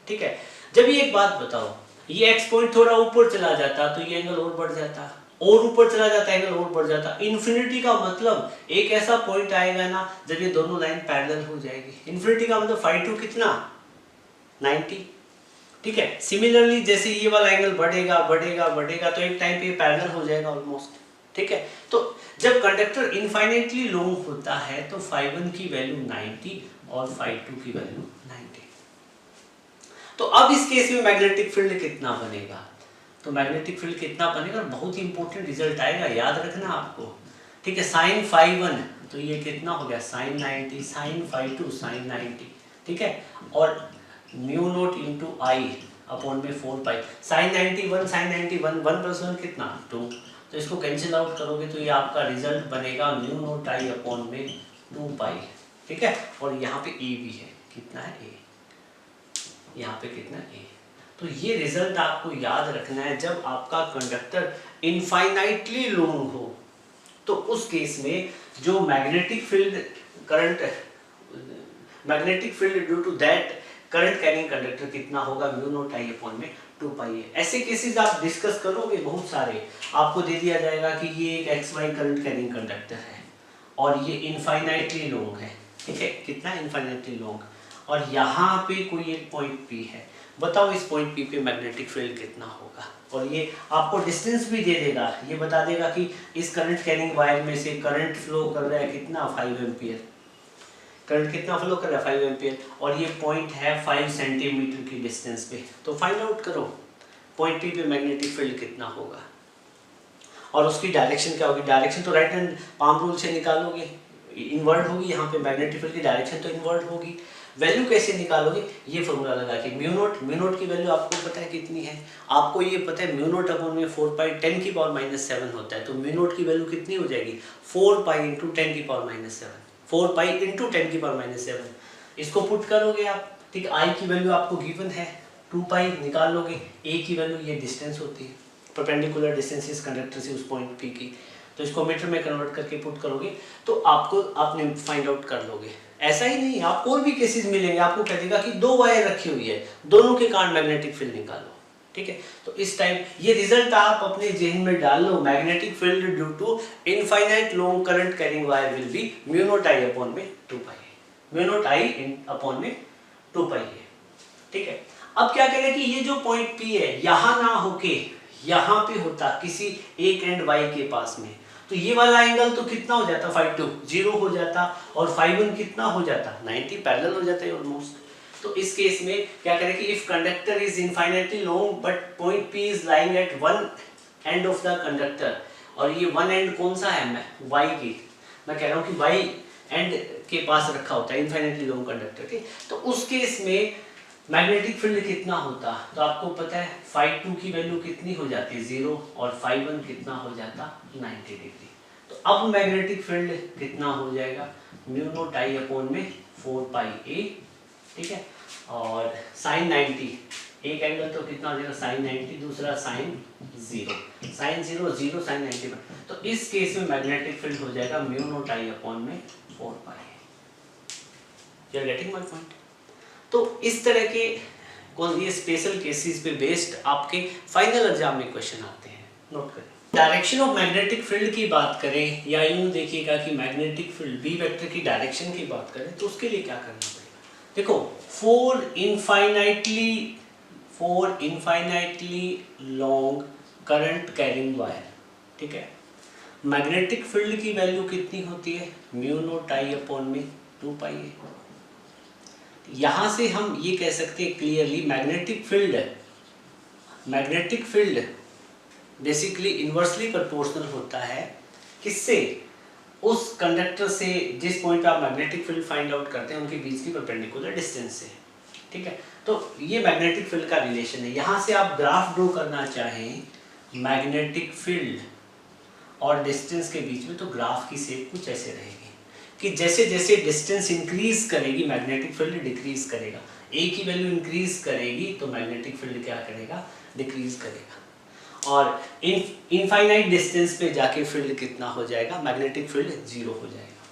A: ठीक है। जब ये एक बात बताओ, ये x पॉइंट थोड़ा ऊपर चला जाता तो ये एंगल और बढ़ जाता, और ऊपर चला जाता एंगल और बढ़ जाता। इन्फिनिटी का मतलब एक ऐसा पॉइंट आएगा ना जब ये दोनों लाइन पैरेलल हो जाएगी। इन्फिनिटी का मतलब φ2 कितना 90, ठीक है। सिमिलरली जैसे ये वाला एंगल बढ़ेगा बढ़ेगा बढ़ेगा तो एक टाइम पे ये पैरेलल हो जाएगा ऑलमोस्ट, ठीक है। तो जब कंडक्टर इनफाइनाइटली लॉन्ग होता है तो φ1 की वैल्यू 90 और φ2 की वैल्यू 90। तो अब इस केस में मैग्नेटिक फील्ड कितना बनेगा, तो मैग्नेटिक फील्ड कितना बनेगा, बहुत ही इंपॉर्टेंट रिजल्ट आएगा, याद रखना आपको, ठीक है। sin φ1 तो ये कितना हो गया sin 90, sin φ2 sin 90, ठीक है। और म्यू नोट इंटू आई अपॉन में 4 पाई। sin 91 sin 91 1 + 1 कितना 2, तो इसको कैंसिल आउट करोगे तो ये आपका रिजल्ट बनेगा म्यू नोट आई अपॉन में 2 पाई, ठीक है। और यहाँ पे ए भी है, कितना है ए, यहाँ पे कितना ए। तो ये रिजल्ट आपको याद रखना है, जब आपका कंडक्टर इनफाइनाइटली लॉन्ग हो तो उस केस में जो magnetic field current magnetic field due to that current carrying conductor कितना होगा म्यू नोट आई अपॉन में 2 पाई है। ऐसे केसेस आप डिस्कस करोगे बहुत सारे, आपको दे दिया जाएगा कि ये एक X Y current carrying conductor है और ये इनफाइनाइटली लॉन्ग है, ठीक है। कितना इनफाइनाइटली लॉन्ग, और यहाँ पे कोई एक पॉइंट P है, बताओ इस पॉइंट P पे मैग्नेटिक फील्ड कितना होगा। और ये आपको डिस्टेंस भी दे देगा, ये बता देगा कि इस करंट कैरिंग वायर में से करंट फ्लो कर रहा है कितना 5 एम्पियर, करंट कितना फ्लो कर रहा है 5 एम्पियर, और ये पॉइंट है 5 सेंटीमीटर की डिस्टेंस पे। तो फाइंड आउट करो पॉइंट P पे मैग्नेटिक फील्ड कितना होगा और उसकी डायरेक्शन क्या होगी। डायरेक्शन तो राइट हैंड पाम रूल से निकालोगे, इनवर्ट होगी, यहाँ पे मैग्नेटिक फील्ड की डायरेक्शन तो इनवर्ट होगी। वैल्यू कैसे निकालोगे, ये फॉर्मूला लगा के म्यू नोट की वैल्यू आपको पता है कितनी है, आपको ये पता है म्यू नोट अपॉन में 4 पाई 10 की पावर -7 होता है। तो म्यू नोट की वैल्यू कितनी हो जाएगी 4 पाई इंटू 10 की पावर -7, 4 पाई इंटू 10 की पावर -7। इसको पुट करोगे आप, ठीक है। आई की वैल्यू आपको गिवन है 2 पाई, निकाल लोगे। ए की वैल्यू ये डिस्टेंस होती है, परपेंडिकुलर डिस्टेंस इस कंडक्टर से उस पॉइंट P की, तो इसको मीटर में कन्वर्ट करके पुट करोगे तो आपने फाइंड आउट कर लोगे। ऐसा ही नहीं, आपको और भी केसेस मिलेंगे, आपको कह देगा कि 2 वायर रखी हुई है, दोनों के कारण मैग्नेटिक फील्ड निकालो, ठीक है। तो इस टाइम ये रिजल्ट आप अपने जेहन में डाल लो, magnetic field due to infinite long current carrying wire will be mu naught I upon में 2 pi, mu naught I upon में 2 पाई है, ठीक है। अब क्या कह रहे हैं कि ये जो पॉइंट P है यहाँ ना होके यहाँ पे होता किसी एक एंड y के पास में, तो ये वाला एंगल तो कितना हो जाता φ2 0 हो जाता और φ1 कितना हो जाता 90, पैरेलल हो जाता है ऑलमोस्ट। तो इस केस में क्या करें कि if conductor is infinitely long but point P is lying at one end of the conductor, और ये वन एंड कौन सा है, मैं y की, मैं कह रहा हूँ कि y एंड के पास रखा होता है इनफाइनाइटली लॉन्ग कंडक्टर के, तो उस केस में मैग्नेटिक फील्ड कितना होता, तो आपको पता है φ2 की वैल्यू कितनी हो जाती है 0 और φ1 कितना हो जाता 90 डिग्री। तो अब मैग्नेटिक फील्ड कितना हो जाएगा म्यू नोट आई अपॉन में 4 पाई a, ठीक है। और sin 90 एक एंगल तो कितना हो जाएगा sin 90, दूसरा sin 0, sin 0 0 sin 90, तो इस केस में मैग्नेटिक फील्ड हो जाएगा म्यू नोट आई अपॉन में 4 pi. You are getting my point. तो इस तरह के ये स्पेशल केसेस पे बेस्ड आपके फाइनल एग्जाम में क्वेश्चन आते हैं, नोट करें। डायरेक्शन ऑफ मैग्नेटिक फील्ड की बात करें या यूं देखिएगा कि मैग्नेटिक फील्ड बी वेक्टर की डायरेक्शन की बात करें तो उसके लिए क्या करना पड़ेगा। देखो four infinitely long current carrying wire, ठीक है। मैग्नेटिक फील्ड की वैल्यू कितनी होती है म्यू नोट आई अपॉन में 2 पाई है। यहां से हम ये कह सकते हैं clearly magnetic field basically inversely proportional होता है किससे, उस कंडक्टर से जिस पॉइंट पे आप मैग्नेटिक फील्ड फाइंड आउट करते हैं उनके बीच की परपेंडिकुलर डिस्टेंस से, ठीक है। तो ये मैग्नेटिक फील्ड का रिलेशन है। यहाँ से आप ग्राफ ड्रॉ करना चाहें मैग्नेटिक फील्ड और डिस्टेंस के बीच में, तो ग्राफ की शेप कुछ ऐसे रहेगी कि जैसे जैसे डिस्टेंस इंक्रीज करेगी मैग्नेटिक फील्ड डिक्रीज करेगा। ए की वैल्यू इंक्रीज करेगी तो मैग्नेटिक फील्ड क्या करेगा, डिक्रीज करेगा। और इनफाइनाइट डिस्टेंस पे जाके फील्ड कितना हो जाएगा, मैग्नेटिक फील्ड जीरो हो जाएगा,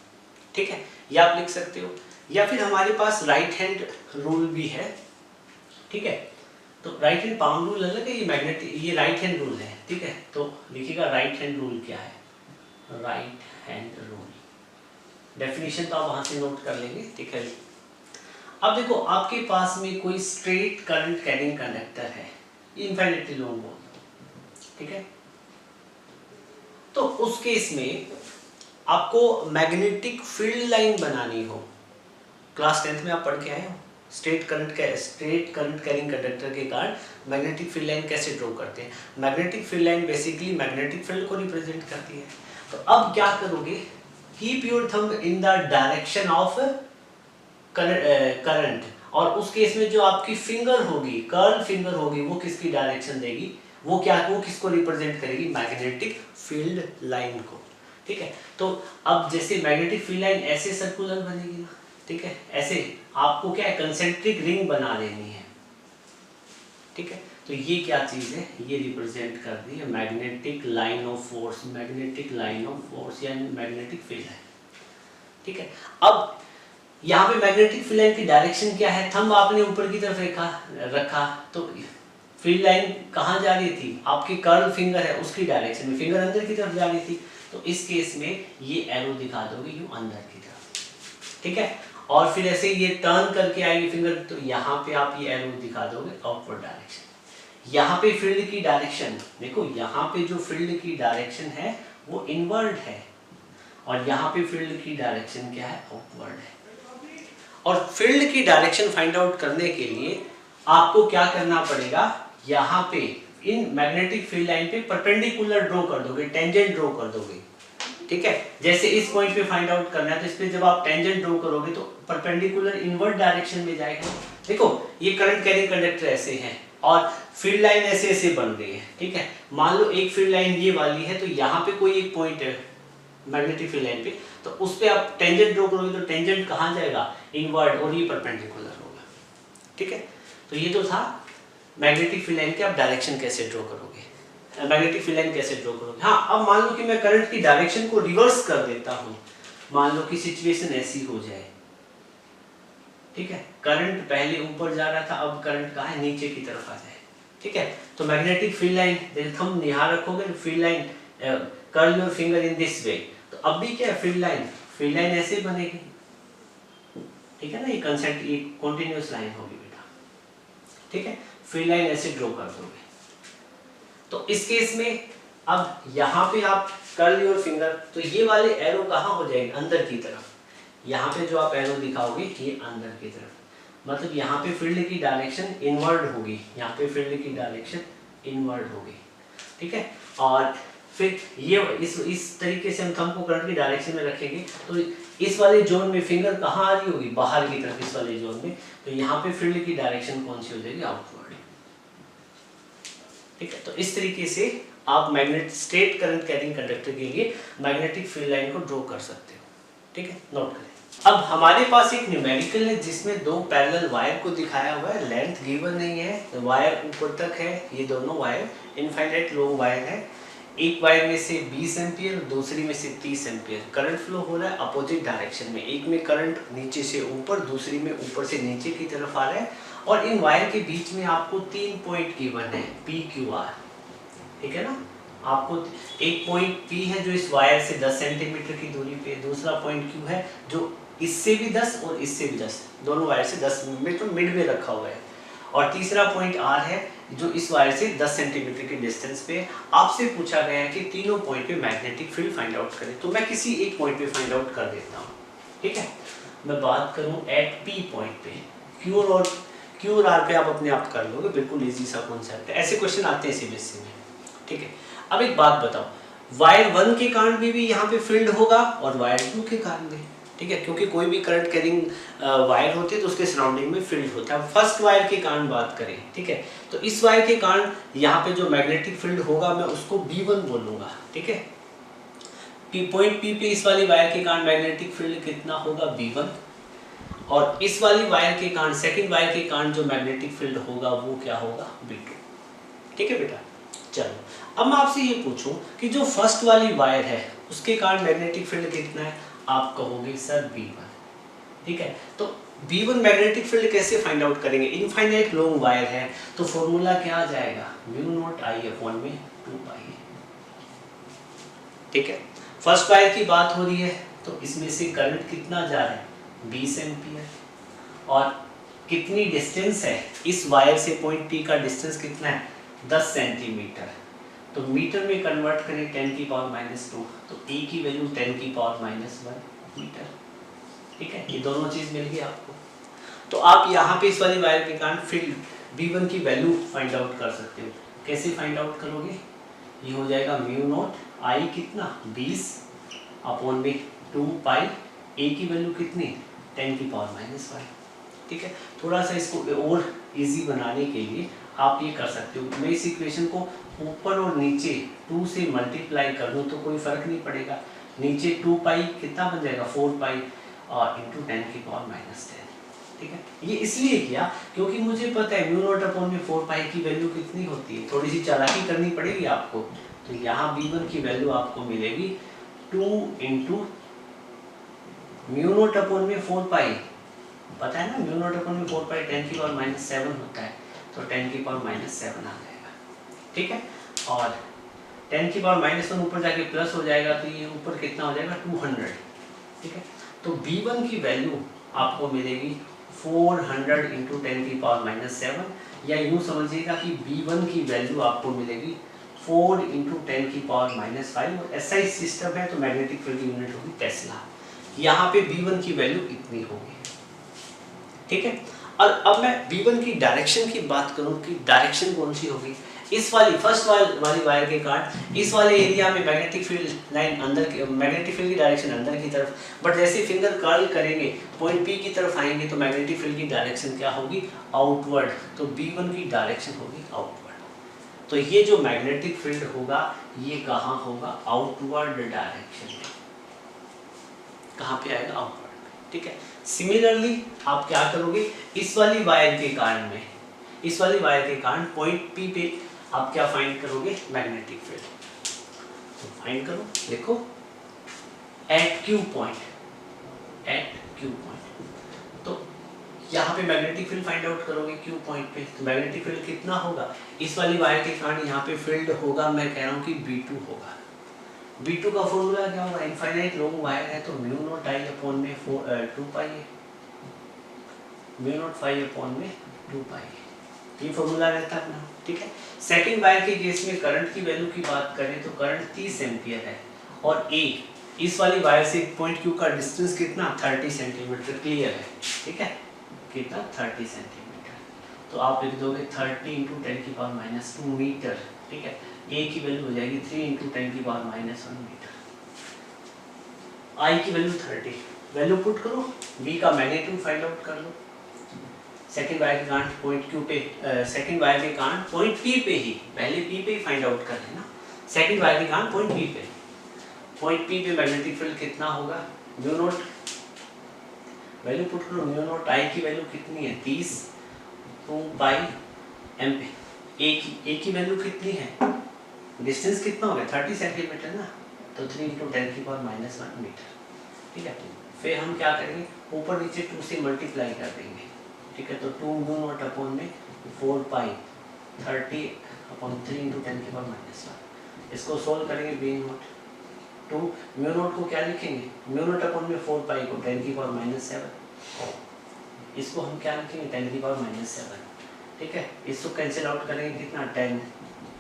A: ठीक है। ये आप लिख सकते हो। या फिर हमारे पास राइट हैंड रूल भी है, ठीक है। तो राइट हैंड पाउंड रूल अलग है, ये मैग्नेटिक, ये राइट हैंड रूल है, ठीक है। तो लिखिएगा राइट हैंड रूल क्या है, राइट हैंड रूल, डेफिनेशन तो आप वहां से नोट कर लेंगे, ठीक है। अब देखो आपके पास में कोई स्ट्रेट करंट कैरिंग कंडक्टर है, इनफाइनाइटली लॉन्ग बोल, ठीक है। तो उस केस में आपको मैग्नेटिक फील्ड लाइन बनानी हो, क्लास 10th में आप पढ़ के आए हो, स्ट्रेट करंट कैरिंग कंडक्टर के कारण मैग्नेटिक फील्ड लाइन कैसे ड्रॉ करते हैं। Magnetic field line basically magnetic field को रिप्रेजेंट करती है। तो अब क्या करोगे, keep your thumb in the direction of current, और उस केस में जो आपकी फिंगर होगी, कर्ल फिंगर होगी, वो किसकी डायरेक्शन देगी, वो किसको रिप्रेजेंट करेगी, मैग्नेटिक फील्ड लाइन को, ठीक है। तो अब जैसे मैग्नेटिक फील्ड लाइन ऐसे सर्कुलर बनेगी ना, ठीक है, ऐसे आपको क्या है, कंसेंट्रिक रिंग बना देनी है, ठीक है। तो ये क्या चीज है, ये रिप्रेजेंट करती है magnetic line of force, magnetic line of force यानी मैग्नेटिक फील्ड लाइन, ठीक है। अब यहाँ पे मैग्नेटिक फील्ड लाइन की डायरेक्शन क्या है, थंब आपने ऊपर की तरफ रखा तो फील्ड लाइन कहाँ जा रही थी, आपकी कर्ल फिंगर है उसकी डायरेक्शन में, फिंगर अंदर की तरफ जा रही थी। तो इस केस में ये एरो दिखा दोगे यूं अंदर की तरफ, ठीक है। और फिर ऐसे ये टर्न करके आएगी फिंगर, तो यहाँ पे आप ये एरो दिखा दोगे आउटवर्ड डायरेक्शन। यहाँ पे फील्ड की डायरेक्शन देखो, यहाँ पे जो फील्ड की डायरेक्शन है वो इनवर्ड है, और यहाँ पे फील्ड की डायरेक्शन क्या है, आउटवर्ड है। और फील्ड की डायरेक्शन फाइंड आउट करने के लिए आपको क्या करना पड़ेगा, यहाँ पे इन मैग्नेटिक फील्ड लाइन पे परपेंडिकुलर ड्रॉ कर दोगे, टेंजेंट ड्रॉ कर दोगे, ठीक है। जैसे इस पॉइंट पे फाइंड आउट करना है तो इस पे जब आप टेंजेंट ड्रॉ करोगे तो परपेंडिकुलर इनवर्ट डायरेक्शन में जाएगा। देखो ये करंट कैरिंग कंडक्टर ऐसे हैं और फील्ड लाइन ऐसे ऐसे बन गई है, ठीक है। मान लो एक फील्ड लाइन ये वाली है, तो यहाँ पे कोई एक पॉइंट है मैग्नेटिक फील्ड लाइन पे, तो उस पे आप टेंजेंट ड्रॉ करोगे तो टेंजेंट कहाँ जाएगा, इनवर्ट, और ये परपेंडिकुलर होगा, ठीक है। तो ये तो था मैग्नेटिक फील्ड लाइन के आप डायरेक्शन कैसे ड्रॉ करोगे, मैग्नेटिक फील्ड लाइन कैसे ड्रॉ करोगे। हाँ, अब मान लो कि मैं करंट की डायरेक्शन को रिवर्स कर देता हूँ, मान लो कि सिचुएशन ऐसी हो जाए, ठीक है, करंट पहले ऊपर जा रहा था, अब करंट कहाँ है, नीचे की तरफ आ जाए, ठीक है। तो मैग्नेटिक फील्ड लाइन थंब यहाँ रखोगे, field line curl your finger in this way, तो अब भी क्या है, फील्ड लाइन ऐसे बनेगी, ठीक है ना, ये कंटिन्यूअस लाइन होगी बेटा, ठीक है। फील्ड लाइन ऐसे ड्रॉ कर दोगे। तो इस केस में अब यहाँ पे आप कर्ल योर फिंगर, तो ये वाले एरो कहाँ हो जाएंगे, अंदर की तरफ। यहाँ पे जो आप एरो दिखाओगे ये अंदर की तरफ, मतलब यहाँ पे फील्ड की डायरेक्शन इनवर्ड होगी, यहाँ पे फील्ड की डायरेक्शन इनवर्ड होगी, ठीक है। और फिर ये इस तरीके से हम थंब को करंट की डायरेक्शन में रखेंगे, तो इस वाले जोन में फिंगर कहाँ आ रही होगी, बाहर की तरफ, इस वाले जोन में, तो यहाँ पे फील्ड की डायरेक्शन कौन सी हो जाएगी, आउटवर्ड, ठीक है। तो इस तरीके से आप स्ट्रेट करंट कैरिंग कंडक्टर के लिए मैग्नेटिक फील्ड लाइन को ड्रॉ कर सकते हो, ठीक है, नोट करें। अब हमारे पास एक न्यूमेरिकल है जिसमें दो पैरेलल वायर को दिखाया हुआ है, लेंथ गिवन नहीं है, तो वायर ऊपर तक है, ये दोनों वायर इनफाइनाइट लॉन्ग वायर है, एक वायर में से 20 एम्पियर, दूसरी में से 30 एम्पियर करंट फ्लो हो रहा है अपोजिट डायरेक्शन में, एक में करंट नीचे से ऊपर, दूसरी में ऊपर से नीचे की तरफ आ रहा है, और इन वायर के बीच में आपको 3 पॉइंट गिवन है P Q R, ठीक है ना। आपको एक पॉइंट P है जो इस वायर से 10 सेंटीमीटर की दूरी पे, दूसरा पॉइंट Q है जो इससे भी 10 और इससे भी 10, दोनों वायर से 10 मीटर मिड में रखा हुआ है, और तीसरा पॉइंट R है जो इस वायर से 10 सेंटीमीटर के डिस्टेंस पे। आपसे पूछा गया है कि तीनों पॉइंट पे मैग्नेटिक फील्ड फाइंड आउट करें, तो मैं किसी एक पॉइंट पे फाइंड आउट कर देता हूँ, ठीक है। मैं बात करूँ एट P पॉइंट पे, Q और R पे आप अपने आप कर लोगे, बिल्कुल इजी सा कॉन्सेप्ट है, ऐसे क्वेश्चन आते हैं CBSE में, ठीक है। अब एक बात बताओ, वायर 1 के कारण भी यहाँ पे फील्ड होगा और वायर 2 के कारण भी, ठीक है, क्योंकि कोई भी करंट कैरिंग वायर होती है तो उसके सराउंडिंग में फील्ड होता है। फर्स्ट वायर के कारण बात करें, ठीक है, तो इस वायर के कारण यहाँ पे जो मैग्नेटिक फील्ड होगा मैं उसको B1 बोलूँगा, ठीक है। पॉइंट P पे इस वाली वायर के कारण मैग्नेटिक फील्ड कितना होगा, B1, और इस वाली वायर के कारण, सेकंड वायर के कारण जो मैग्नेटिक फील्ड होगा वो क्या होगा, B2, ठीक है बेटा। चलो अब मैं आपसे ये पूछूं कि जो फर्स्ट वाली वायर है उसके कारण मैग्नेटिक फील्ड कितना है, आप कहोगे सर B1, ठीक है। तो B1 मैग्नेटिक फील्ड कैसे फाइंड आउट करेंगे, इनफाइनाइट लॉन्ग वायर है तो फॉर्मूला क्या आ जाएगा, μ0I/2π, ठीक है। फर्स्ट वायर की बात हो रही है तो इसमें से करंट कितना जा रहा है, 20 एम्पियर, और कितनी डिस्टेंस है इस वायर से, पॉइंट P का डिस्टेंस कितना है, 10 सेंटीमीटर, तो मीटर में कन्वर्ट करें 10⁻², तो E की वैल्यू 10⁻1 मीटर, ठीक है। ये दोनों चीज मिल गई आपको, तो आप यहाँ पे इस वाली वायर के कारण फील्ड B1 की वैल्यू फाइंड आउट कर सकते हो। कैसे फाइंड आउट करोगे, ये हो जाएगा μ0I कितना, 20/2π, A की वैल्यू कितनी, 10⁻⁻1, ठीक है। थोड़ा सा इसको और इजी बनाने के लिए आप ये कर सकते हो, मैं इस इक्वेशन को ऊपर और नीचे 2 से मल्टीप्लाई कर दूं तो कोई फर्क नहीं पड़ेगा, नीचे 2π कितना बन जाएगा, 4π इंटू 10⁻10, ठीक है। ये इसलिए किया क्योंकि मुझे पता है μ0/4π की वैल्यू कितनी होती है, थोड़ी सी चालाकी करनी पड़ेगी आपको, तो यहाँ B1 की वैल्यू आपको मिलेगी 2 इंटू μ0/4π, पता है ना μ0/4π 10⁻7 होता है, तो 10⁻7 आ जाएगा, ठीक है। और 10⁻1 ऊपर जाके प्लस हो जाएगा तो ये ऊपर कितना हो जाएगा, 200, ठीक है। तो B1 की वैल्यू आपको मिलेगी 400 इंटू 10⁻7, या यूँ समझिएगा कि B1 की वैल्यू आपको मिलेगी 4 इंटू 10⁻5, और SI सिस्टम है तो मैग्नेटिक फील्ड की यूनिट होगी टेस्ला, यहाँ पे B1 की वैल्यू इतनी होगी, ठीक है। और अब मैं B1 की डायरेक्शन की बात करूं कि डायरेक्शन कौन सी होगी, इस वाली फर्स्ट वाली वायर के कारण इस वाले एरिया में मैग्नेटिक फील्ड लाइन अंदर की, मैग्नेटिक फील्ड की डायरेक्शन अंदर की तरफ, बट जैसे फिंगर कर्ल करेंगे पॉइंट P की तरफ आएंगे तो मैग्नेटिक फील्ड की डायरेक्शन क्या होगी, आउटवर्ड, तो B1 की डायरेक्शन होगी आउटवर्ड। तो ये जो मैग्नेटिक फील्ड होगा ये कहाँ होगा, आउटवर्ड डायरेक्शन में, कहाँ पे आएगा, आउटवर्ड, ठीक है। सिमिलरली आप क्या करोगे, इस वाली वायर के कारण में, इस वाली वायर के कारण पॉइंट P पे आप क्या फाइंड करोगे, मैग्नेटिक फील्ड, तो फाइंड करो, देखो एट Q पॉइंट, तो यहाँ पे मैग्नेटिक फील्ड फाइंड आउट करोगे Q पॉइंट पे, तो मैग्नेटिक फील्ड कितना होगा, इस वाली वायर के कारण यहाँ पे फील्ड होगा, मैं कह रहा हूँ कि B2 होगा। B2 का फॉर्मूला क्या होगा, इनफाइनाइट लॉन्ग वायर है तो μ0I/2π है, μ0φ/2π, ये फॉर्मूला रहता है अपना, ठीक है। सेकंड वायर के केस में करंट की वैल्यू की बात करें तो करंट 30 एम्पियर है, और A इस वाली वायर से पॉइंट Q का डिस्टेंस कितना, 30 सेंटीमीटर, क्लियर है, ठीक है, कितना, 30 सेंटीमीटर, तो आप लिख दोगे 30 इंटू 10⁻2 मीटर, ठीक है। A की वैल्यू हो जाएगी 3 इंटू 10⁻1 मीटर, I की वैल्यू 30, वैल्यू पुट करो, B का मैग्नीट्यूड फाइंड आउट कर लो, सेकंड वायर के कारण पॉइंट Q पे, सेकंड वायर के कारण पॉइंट P पे ही, पहले P पे ही फाइंड आउट कर लेना, सेकंड वायर के कारण पॉइंट P पे, पॉइंट P पे मैग्नेटिक फील्ड कितना होगा, μ0, वैल्यू पुट करो, μ0I की वैल्यू कितनी है, 30, 2π एम्पियर, A की वैल्यू कितनी है, डिस्टेंस कितना हो गया, 30 सेंटीमीटर ना, तो 3 इंटू 10⁻1 मीटर, ठीक है। फिर हम क्या करेंगे, ऊपर नीचे 2 से मल्टीप्लाई कर देंगे, ठीक है, तो 2 μ0/4π 30/3 इंटू 10⁻1, इसको सोल्व करेंगे, B0 2 μ0 को क्या लिखेंगे, μ0/4π को 10⁻7, इसको हम क्या लिखेंगे, 10⁻7, ठीक है। इसको कैंसिल आउट करेंगे कितना,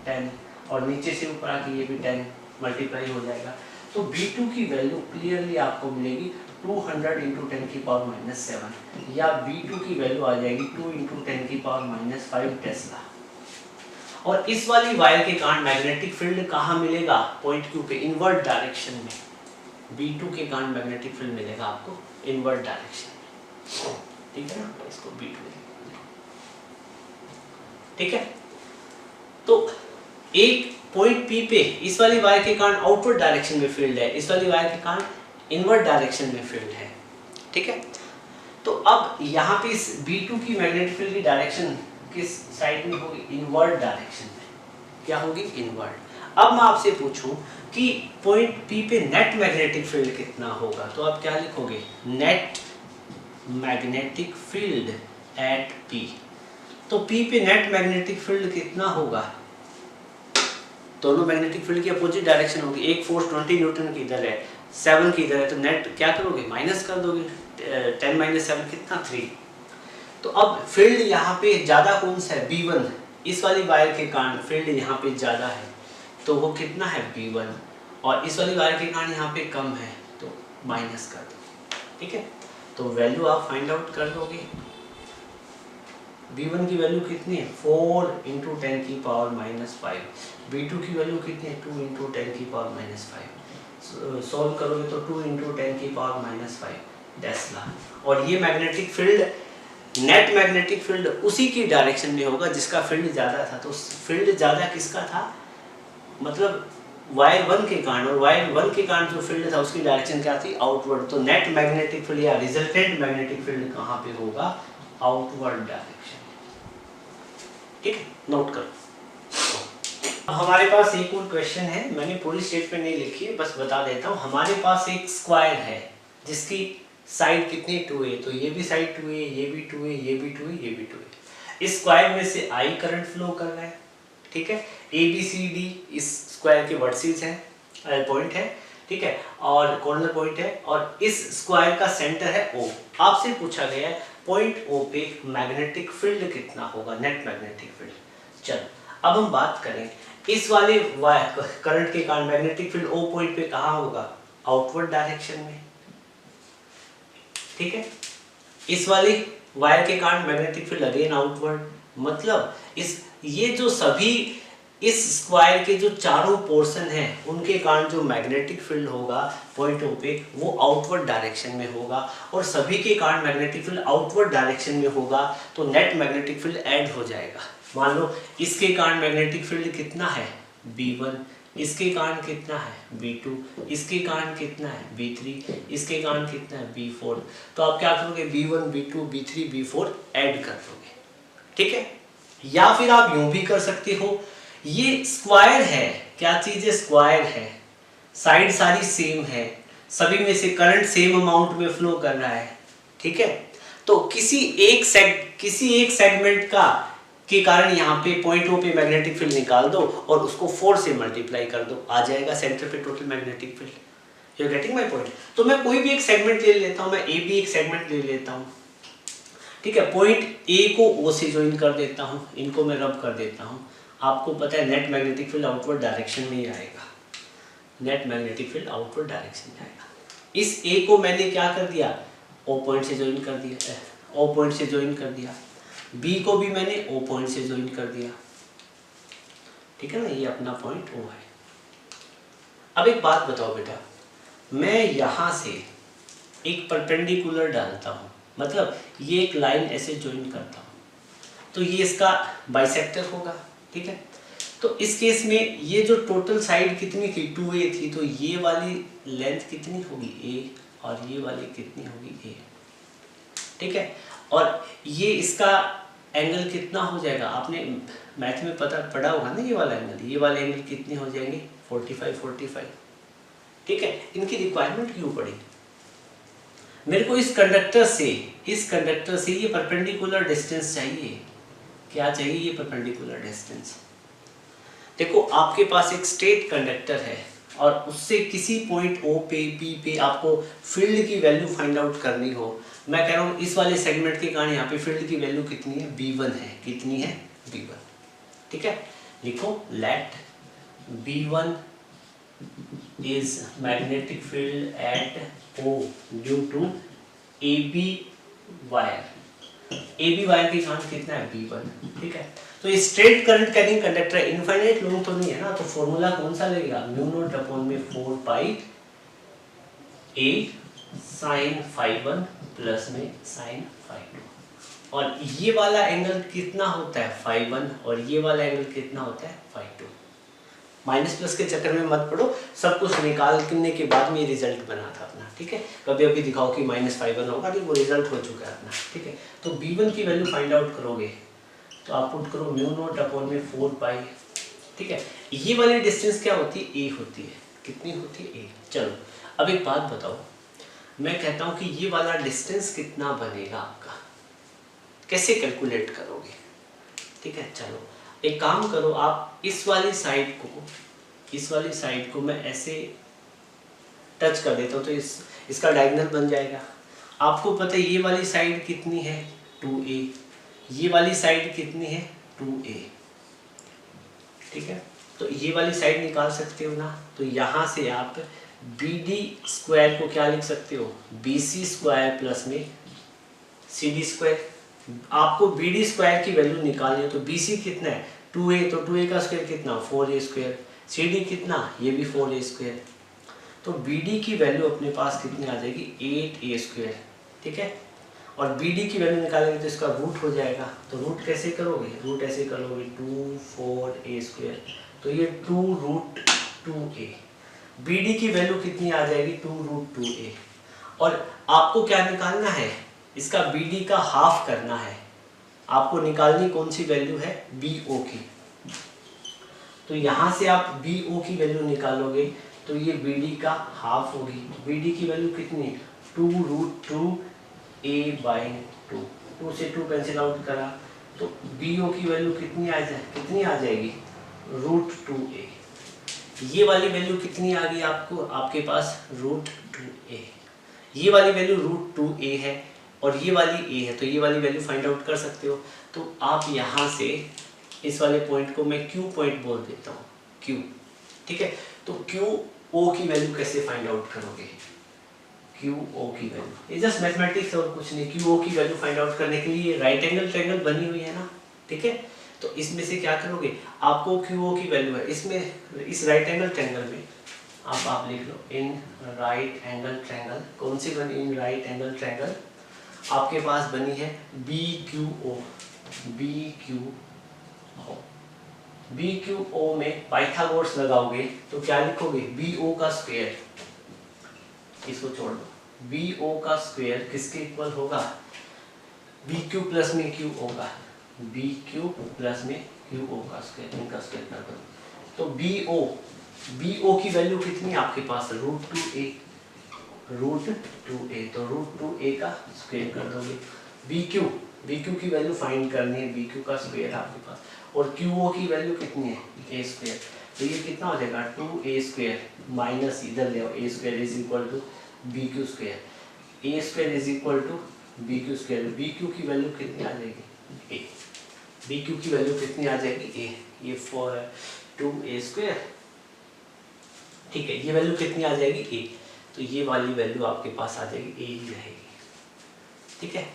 A: 10, और नीचे से ऊपर आके ये भी 10 मल्टीप्लाई हो जाएगा, तो B2 की वैल्यू क्लियरली आपको मिलेगी 200 इंटू 10⁻7, या B2 की वैल्यू आ जाएगी 2 इंटू 10⁻5 टेस्ला। और इस वाली वायर के कारण मैग्नेटिक फील्ड कहाँ मिलेगा, पॉइंट Q पे, इनवर्ट डायरेक्शन में। B2 के कारण मैग्नेटिक फील्ड मिलेगा आपको इनवर्ट डायरेक्शन में, ठीक है ना, इसको B2, ठीक है। तो एक पॉइंट P पे इस वाली वायर के कारण आउटवर्ड डायरेक्शन में फील्ड है, इस वाली वायर के कारण इनवर्ट डायरेक्शन में फील्ड है, ठीक है। तो अब यहाँ पे इस B2 की मैग्नेटिक फील्ड की डायरेक्शन किस साइड में होगी, इनवर्ट डायरेक्शन में। क्या होगी, इनवर्ट। अब मैं आपसे पूछूं कि पॉइंट P पे नेट मैग्नेटिक फील्ड कितना होगा, तो आप क्या लिखोगे, net magnetic field at P। तो P पे नेट मैग्नेटिक फील्ड कितना होगा, दोनों मैग्नेटिक फील्ड की अपोजिट डायरेक्शन होगी, एक फोर्स 20 न्यूटन की इधर है, 7 की इधर है, तो नेट क्या करोगे, माइनस कर दोगे, 10 - 7 कितना, 3। तो अब फील्ड यहाँ पे ज़्यादा कौन सा है, B1, इस वाली वायर के कारण फील्ड यहाँ पे ज़्यादा है, तो वो कितना है, B1, और इस वाली वायर के कारण यहाँ पे कम है, तो माइनस कर दो, ठीक है। तो वैल्यू आप फाइंड आउट कर दोगे, B1 की वैल्यू कितनी है, 4 × 10⁻⁻5, B2 की वैल्यू कितनी है, 2 × 10⁻5। सॉल्व करोगे तो 2 × 10⁻5 टेस्ला। और ये magnetic field, net magnetic field उसी की डायरेक्शन में होगा जिसका फील्ड ज़्यादा था। तो फील्ड ज़्यादा किसका था, मतलब वायर 1 के कारण, और वायर 1 के कारण जो फील्ड था उसकी डायरेक्शन क्या थी, आउटवर्ड। तो नेट मैग्नेटिक फील्ड या रिजल्टेंट मैग्नेटिक फील्ड कहाँ पे होगा, आउटवर्ड डायरेक्शन, ठीक है, नोट करो। अब हमारे पास एक और क्वेश्चन है, मैंने पूरी स्टेटमेंट नहीं लिखी है, बस बता देता हूँ। हमारे पास एक स्क्वायर है जिसकी साइड कितनी, 2a, तो ये भी साइड 2a, ये भी 2a, ये भी 2a, ये भी 2a। इस स्क्वायर में से I करंट फ्लो कर रहा है, ठीक है। ABCD इस स्क्वायर के वर्टिसेस हैं, पॉइंट है, ठीक है, और कॉर्नर पॉइंट है, और इस स्क्वायर का सेंटर है O। आपसे पूछा गया है पॉइंट O पे मैग्नेटिक फील्ड कितना होगा, नेट मैग्नेटिक फील्ड। चलो अब हम बात करें, इस वाले वायर करंट के कारण मैग्नेटिक फील्ड O पॉइंट पे कहाँ होगा, आउटवर्ड डायरेक्शन में, ठीक है। इस वाली वायर के कारण मैग्नेटिक फील्ड अगेन आउटवर्ड, मतलब ये जो सभी इस स्क्वायर के जो चारों पोर्शन हैं उनके कारण जो मैग्नेटिक फील्ड होगा पॉइंट O पे वो आउटवर्ड डायरेक्शन में होगा, और सभी के कारण मैग्नेटिक फील्ड आउटवर्ड डायरेक्शन में होगा, तो नेट मैग्नेटिक फील्ड ऐड हो जाएगा। मान लो इसके कारण मैग्नेटिक फील्ड कितना है, B1, इसके कारण कितना है, B2, इसके कारण कितना है, B3, इसके कारण कितना है, B4। तो आप क्या करोगे, B1, B2, B3, B4 add कर दोगे, ठीक है। या फिर आप यूं भी कर सकते हो, ये स्क्वायर है, क्या चीज है, स्क्वायर है, साइड सारी सेम है, सभी में से करंट सेम अमाउंट में फ्लो कर रहा है, ठीक है। तो किसी एक सेगमेंट का के कारण यहाँ पे पॉइंट O पे मैग्नेटिक फील्ड निकाल दो और उसको 4 से मल्टीप्लाई कर दो, आ जाएगा सेंटर पे total magnetic field. You are getting my point. तो मैं कोई भी एक सेगमेंट ले लेता हूँ, मैं A भी एक सेगमेंट ले लेता हूँ, ठीक है। पॉइंट A को O से ज्वाइन कर देता हूँ, इनको मैं रब कर देता हूँ। आपको पता है net magnetic field outward direction में ही आएगा, net magnetic field outward direction में आएगा। इस A को मैंने क्या कर दिया, O पॉइंट से ज्वाइन कर दिया, O पॉइंट से ज्वाइन कर दिया, B को भी मैंने O पॉइंट से ज्वाइन कर दिया, ठीक है ना, ये अपना पॉइंट O है। अब एक बात बताओ बेटा, मैं यहाँ से एक परपेंडिकुलर डालता हूँ, मतलब ये एक लाइन ऐसे ज्वाइन करता हूँ, तो ये इसका बाइसेक्टर होगा, ठीक है। तो इस केस में ये जो टोटल साइड कितनी थी, 2a थी, तो ये वाली लेंथ कितनी होगी, a, और ये वाली कितनी होगी, a, ठीक है। और ये इसका एंगल कितना हो जाएगा, आपने मैथ में पढ़ा होगा ना, ये वाला एंगल कितने हो जाएंगे, 45, ठीक है। इनकी रिक्वायरमेंट क्यों पड़ी, मेरे को इस कंडक्टर से ये परपेंडिकुलर डिस्टेंस चाहिए, क्या चाहिए, ये परपेंडिकुलर डिस्टेंस। देखो आपके पास एक स्ट्रेट कंडक्टर है और उससे किसी पॉइंट O पे P पे आपको फील्ड की वैल्यू फाइंड आउट करनी हो, मैं कह रहा हूँ इस वाले सेगमेंट के कारण यहाँ पे फील्ड की वैल्यू कितनी है, B1 है, कितनी है, B1, ठीक है। लिखो let B1 is magnetic field at O due to AB wire, A B wire के कारण कितना है B1, ठीक है। तो ये straight current carrying conductor infinite long तो नहीं है ना, तो फॉर्मूला कौन सा लगेगा, म्यू नॉट अपॉन में 4 pi A sin phi1 plus में sin phi2। और ये वाला एंगल कितना होता है phi1 और ये वाला एंगल कितना होता है phi2। माइनस प्लस के चक्कर में मत पड़ो, सब कुछ निकालने के बाद में ये रिजल्ट बना था अपना, ठीक है। कभी अभी दिखाओ कि -phi1 होगा, नहीं वो रिजल्ट हो चुका है अपना, ठीक है। तो B1 की वैल्यू फाइंड आउट करोगे तो आप पुट करो म्यू नॉट अपॉन में 4 पाई, ठीक है। ये वाली डिस्टेंस क्या होती है, A होती है, कितनी होती है A। चलो अब एक बात बताओ, मैं कहता हूँ कि ये वाला डिस्टेंस कितना बनेगा आपका, कैसे कैलकुलेट करोगे, ठीक है। चलो एक काम करो, आप इस वाली साइड को मैं ऐसे टच कर देता हूँ तो इसका डायगोनल बन जाएगा। आपको पता है ये वाली साइड कितनी है 2a, ये वाली साइड कितनी है 2a, ठीक है। तो ये वाली साइड निकाल सकते हो ना, तो यहाँ से आप BD स्क्वायर को क्या लिख सकते हो, BC स्क्वायर प्लस में CD स्क्वायर। आपको BD स्क्वायर की वैल्यू निकालनी है, तो BC कितना है 2a, तो 2a का स्क्वायर कितना 4a स्क्वायर, CD कितना, ये भी 4a स्क्वायर। तो BD की वैल्यू अपने पास कितनी आ जाएगी 8a स्क्वायर, ठीक है। और BD की वैल्यू निकालेंगे तो इसका रूट हो जाएगा, तो रूट कैसे करोगे, रूट ऐसे करोगे 2 4a स्क्वायर, तो ये 2 रूट 2a। BD की वैल्यू कितनी आ जाएगी 2 रूट 2a। और आपको क्या निकालना है, इसका BD का हाफ करना है। आपको निकालनी कौन सी वैल्यू है, BO की। तो यहाँ से आप BO की वैल्यू निकालोगे तो ये BD का हाफ होगी। BD की वैल्यू कितनी, 2 रूट 2a/2, 2 से 2 कैंसिल आउट करा तो BO की वैल्यू कितनी आ जाएगी रूट 2a। ये वाली वैल्यू कितनी आ गई आपको, आपके पास रूट 2a। ये वाली वैल्यू रूट 2a है और ये वाली a है, तो ये वाली वैल्यू फाइंड आउट कर सकते हो। तो आप यहाँ से इस वाले पॉइंट को मैं Q पॉइंट बोल देता हूँ, Q, ठीक है। तो QO की वैल्यू कैसे फाइंड आउट करोगे, QO की वैल्यू, ये जस्ट मैथमेटिक्स और कुछ नहीं। QO की वैल्यू फाइंड आउट करने के लिए राइट एंगल ट्रायंगल बनी हुई है ना, ठीक है। तो इसमें से क्या करोगे, आपको QO की वैल्यू है, इसमें इस राइट एंगल ट्रायंगल में आप लिख लो इन राइट एंगल ट्रायंगल, कौन सी बनी, इन राइट एंगल ट्रायंगल आपके पास बनी है BQO में पाइथागोरस लगाओगे तो क्या लिखोगे, BO का स्क्वायर, इसको छोड़ दो, BO का स्क्वायर किसके इक्वल होगा, BQ प्लस में Q होगा, BQ प्लस में QO का स्क्वायर, इनका स्क्वायर कर दो। तो BO की वैल्यू कितनी है आपके पास, रूट 2a, तो रूट 2a का स्क्वायर कर दोगे। BQ की वैल्यू फाइंड करनी है, BQ का स्क्वायर आपके पास, और QO की वैल्यू कितनी है a स्क्वायर, तो ये कितना हो जाएगा 2a स्क्वायर माइनस इधर ले आओ a square is equal to BQ square, a square is equal to BQ square. BQ की वैल्यू कितनी आ जाएगी a, BQ की वैल्यू कितनी आ जाएगी a, ये 2a स्क्वायर, ठीक है। ये वैल्यू कितनी आ जाएगी a, तो ये वाली वैल्यू आपके पास आ जाएगी a ही रहेगी, ठीक है।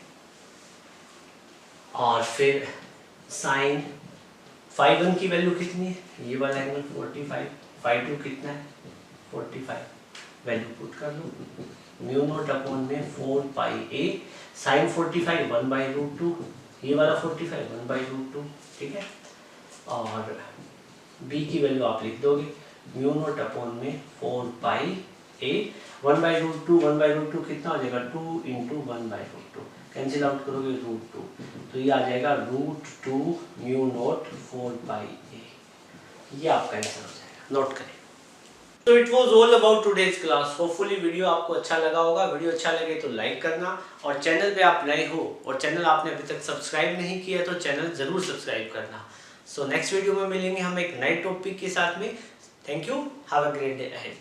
A: और फिर साइन phi1 की वैल्यू कितनी है, ये वाला एंगल 45, phi2 कितना है 45, वैल्यू पुट कर लो, म्यू नॉट अपॉन में 4 पाई a साइन 45 1/√2, ये वाला 45 1/√2, ठीक है। और b की वैल्यू आप लिख दोगे म्यू नॉट अपॉन में 4 पाई a 1/√2 कितना हो जाएगा 2 × 1/√2, कैंसिल आउट करोगे √2, तो ये आ जाएगा √2 म्यू नॉट 4 पाई a, ये आपका आंसर हो जाएगा, नोट करें। तो it was all about today's class. Hopefully video आपको अच्छा लगा होगा। वीडियो अच्छा लगे तो लाइक करना, और चैनल पे आप नए हो और चैनल आपने अभी तक सब्सक्राइब नहीं किया तो चैनल जरूर सब्सक्राइब करना। सो नेक्स्ट वीडियो में मिलेंगे हम एक नए टॉपिक के साथ में। Thank you, have a great day ahead.